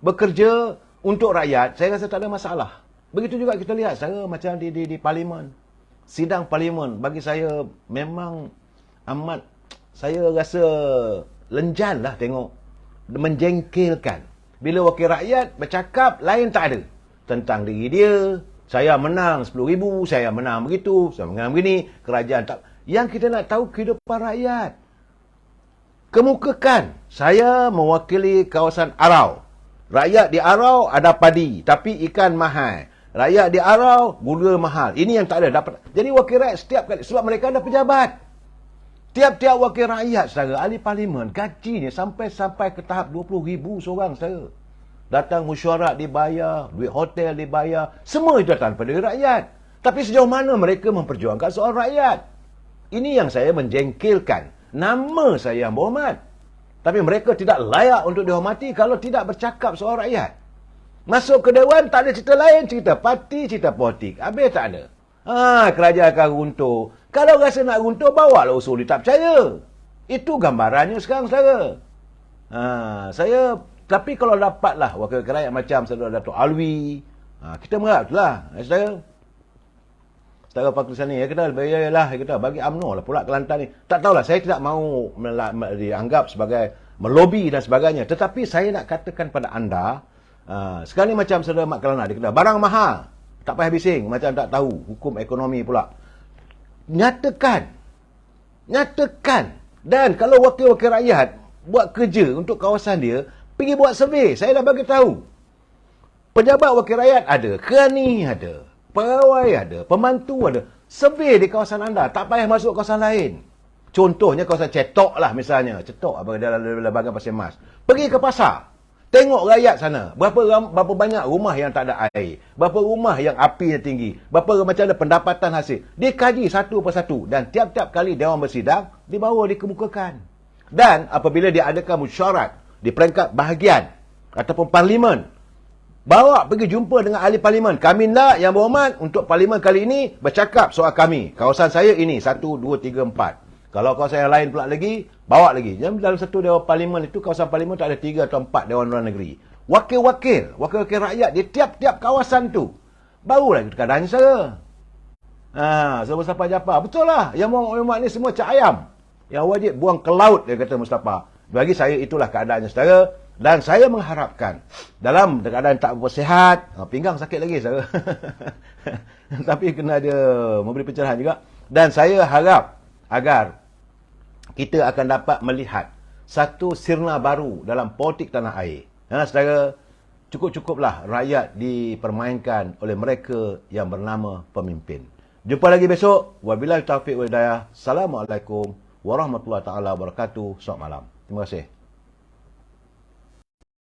bekerja untuk rakyat, saya rasa tak ada masalah. Begitu juga kita lihat, saudara, macam di Parlimen. Sidang Parlimen, bagi saya memang amat, saya rasa lenjan lah tengok, menjengkelkan. Bila wakil rakyat bercakap, lain tak ada. Tentang diri dia, saya menang 10,000, saya menang begitu, saya menang begini, kerajaan tak. Yang kita nak tahu kehidupan rakyat. Kemukakan, saya mewakili kawasan Arau. Rakyat di Arau ada padi, tapi ikan mahal. Rakyat di Arau, gula mahal. Ini yang tak ada. Jadi wakil rakyat setiap kali, sebab mereka ada pejabat. Tiap-tiap wakil rakyat, saudara, ahli parlimen, gajinya sampai ke tahap 20,000 seorang, saudara. Datang mesyuarat dibayar, duit hotel dibayar, semua itu datang pada rakyat. Tapi sejauh mana mereka memperjuangkan soal rakyat? Ini yang saya menjengkelkan. Nama saya yang berhormat. Tapi mereka tidak layak untuk dihormati kalau tidak bercakap soal rakyat. Masuk ke Dewan, tak ada cerita lain, cerita parti, cerita politik. Habis tak ada. Kerajaan akan runtuh. Kalau rasa nak runtuh, bawalah usul, dia tak percaya. Itu gambarannya sekarang, saudara. Tapi kalau dapatlah wakil rakyat macam saudara Datuk Alwi, kita mengharaplah, saudara. Saudara Fakri Sani, dia kata, bagi UMNO lah pula Kelantan ni. Tak tahulah, saya tidak mahu dianggap sebagai melobi dan sebagainya. Tetapi saya nak katakan pada anda, sekarang ni macam saudara Mat Kelana, dia kata, barang mahal, tak payah bising, macam tak tahu, hukum ekonomi pula. Nyatakan. Dan kalau wakil-wakil rakyat buat kerja untuk kawasan dia, pergi buat survey. Saya dah bagi tahu. Pejabat wakil rakyat ada, kerani ada, pegawai ada, pembantu ada. Survey di kawasan anda, tak payah masuk kawasan lain. Contohnya kawasan Cetok lah misalnya. Cetok dalam bahagian Pasir Mas. Pergi ke pasar. Tengok rakyat sana. Berapa banyak rumah yang tak ada air. Berapa rumah yang apinya tinggi. Berapa macam ada pendapatan hasil. Dikaji satu persatu. Dan tiap-tiap kali Dewan bersidang, dibawa dikemukakan. Dan apabila diadakan mesyuarat di peringkat bahagian ataupun parlimen, bawa pergi jumpa dengan ahli parlimen. Kami nak yang berhormat untuk parlimen kali ini bercakap soal kami. Kawasan saya ini, 1, 2, 3, 4. Kalau kawasan yang lain pula lagi, bawa lagi. Dalam satu Dewan Parlimen itu, kawasan parlimen tak ada 3 atau 4 Dewan Undangan Negeri. wakil-wakil rakyat di tiap-tiap kawasan tu. Barulah keadaan saya. Saya Mustafa Jaafar. Betul lah. Yang ulama ni semua cak ayam. Yang wajib buang ke laut, dia kata Mustafa. Bagi saya itulah keadaannya saudara. Dan saya mengharapkan dalam keadaan tak bersihat, pinggang sakit lagi saudara. Tapi kena dia memberi pencerahan juga. Dan saya harap agar kita akan dapat melihat satu sirna baru dalam politik tanah air. Saudara, cukup-cukuplah rakyat dipermainkan oleh mereka yang bernama pemimpin. Jumpa lagi besok. Wabillahi taufiq wal hidayah. Assalamualaikum warahmatullahi taala wabarakatuh. Selamat malam. Terima kasih.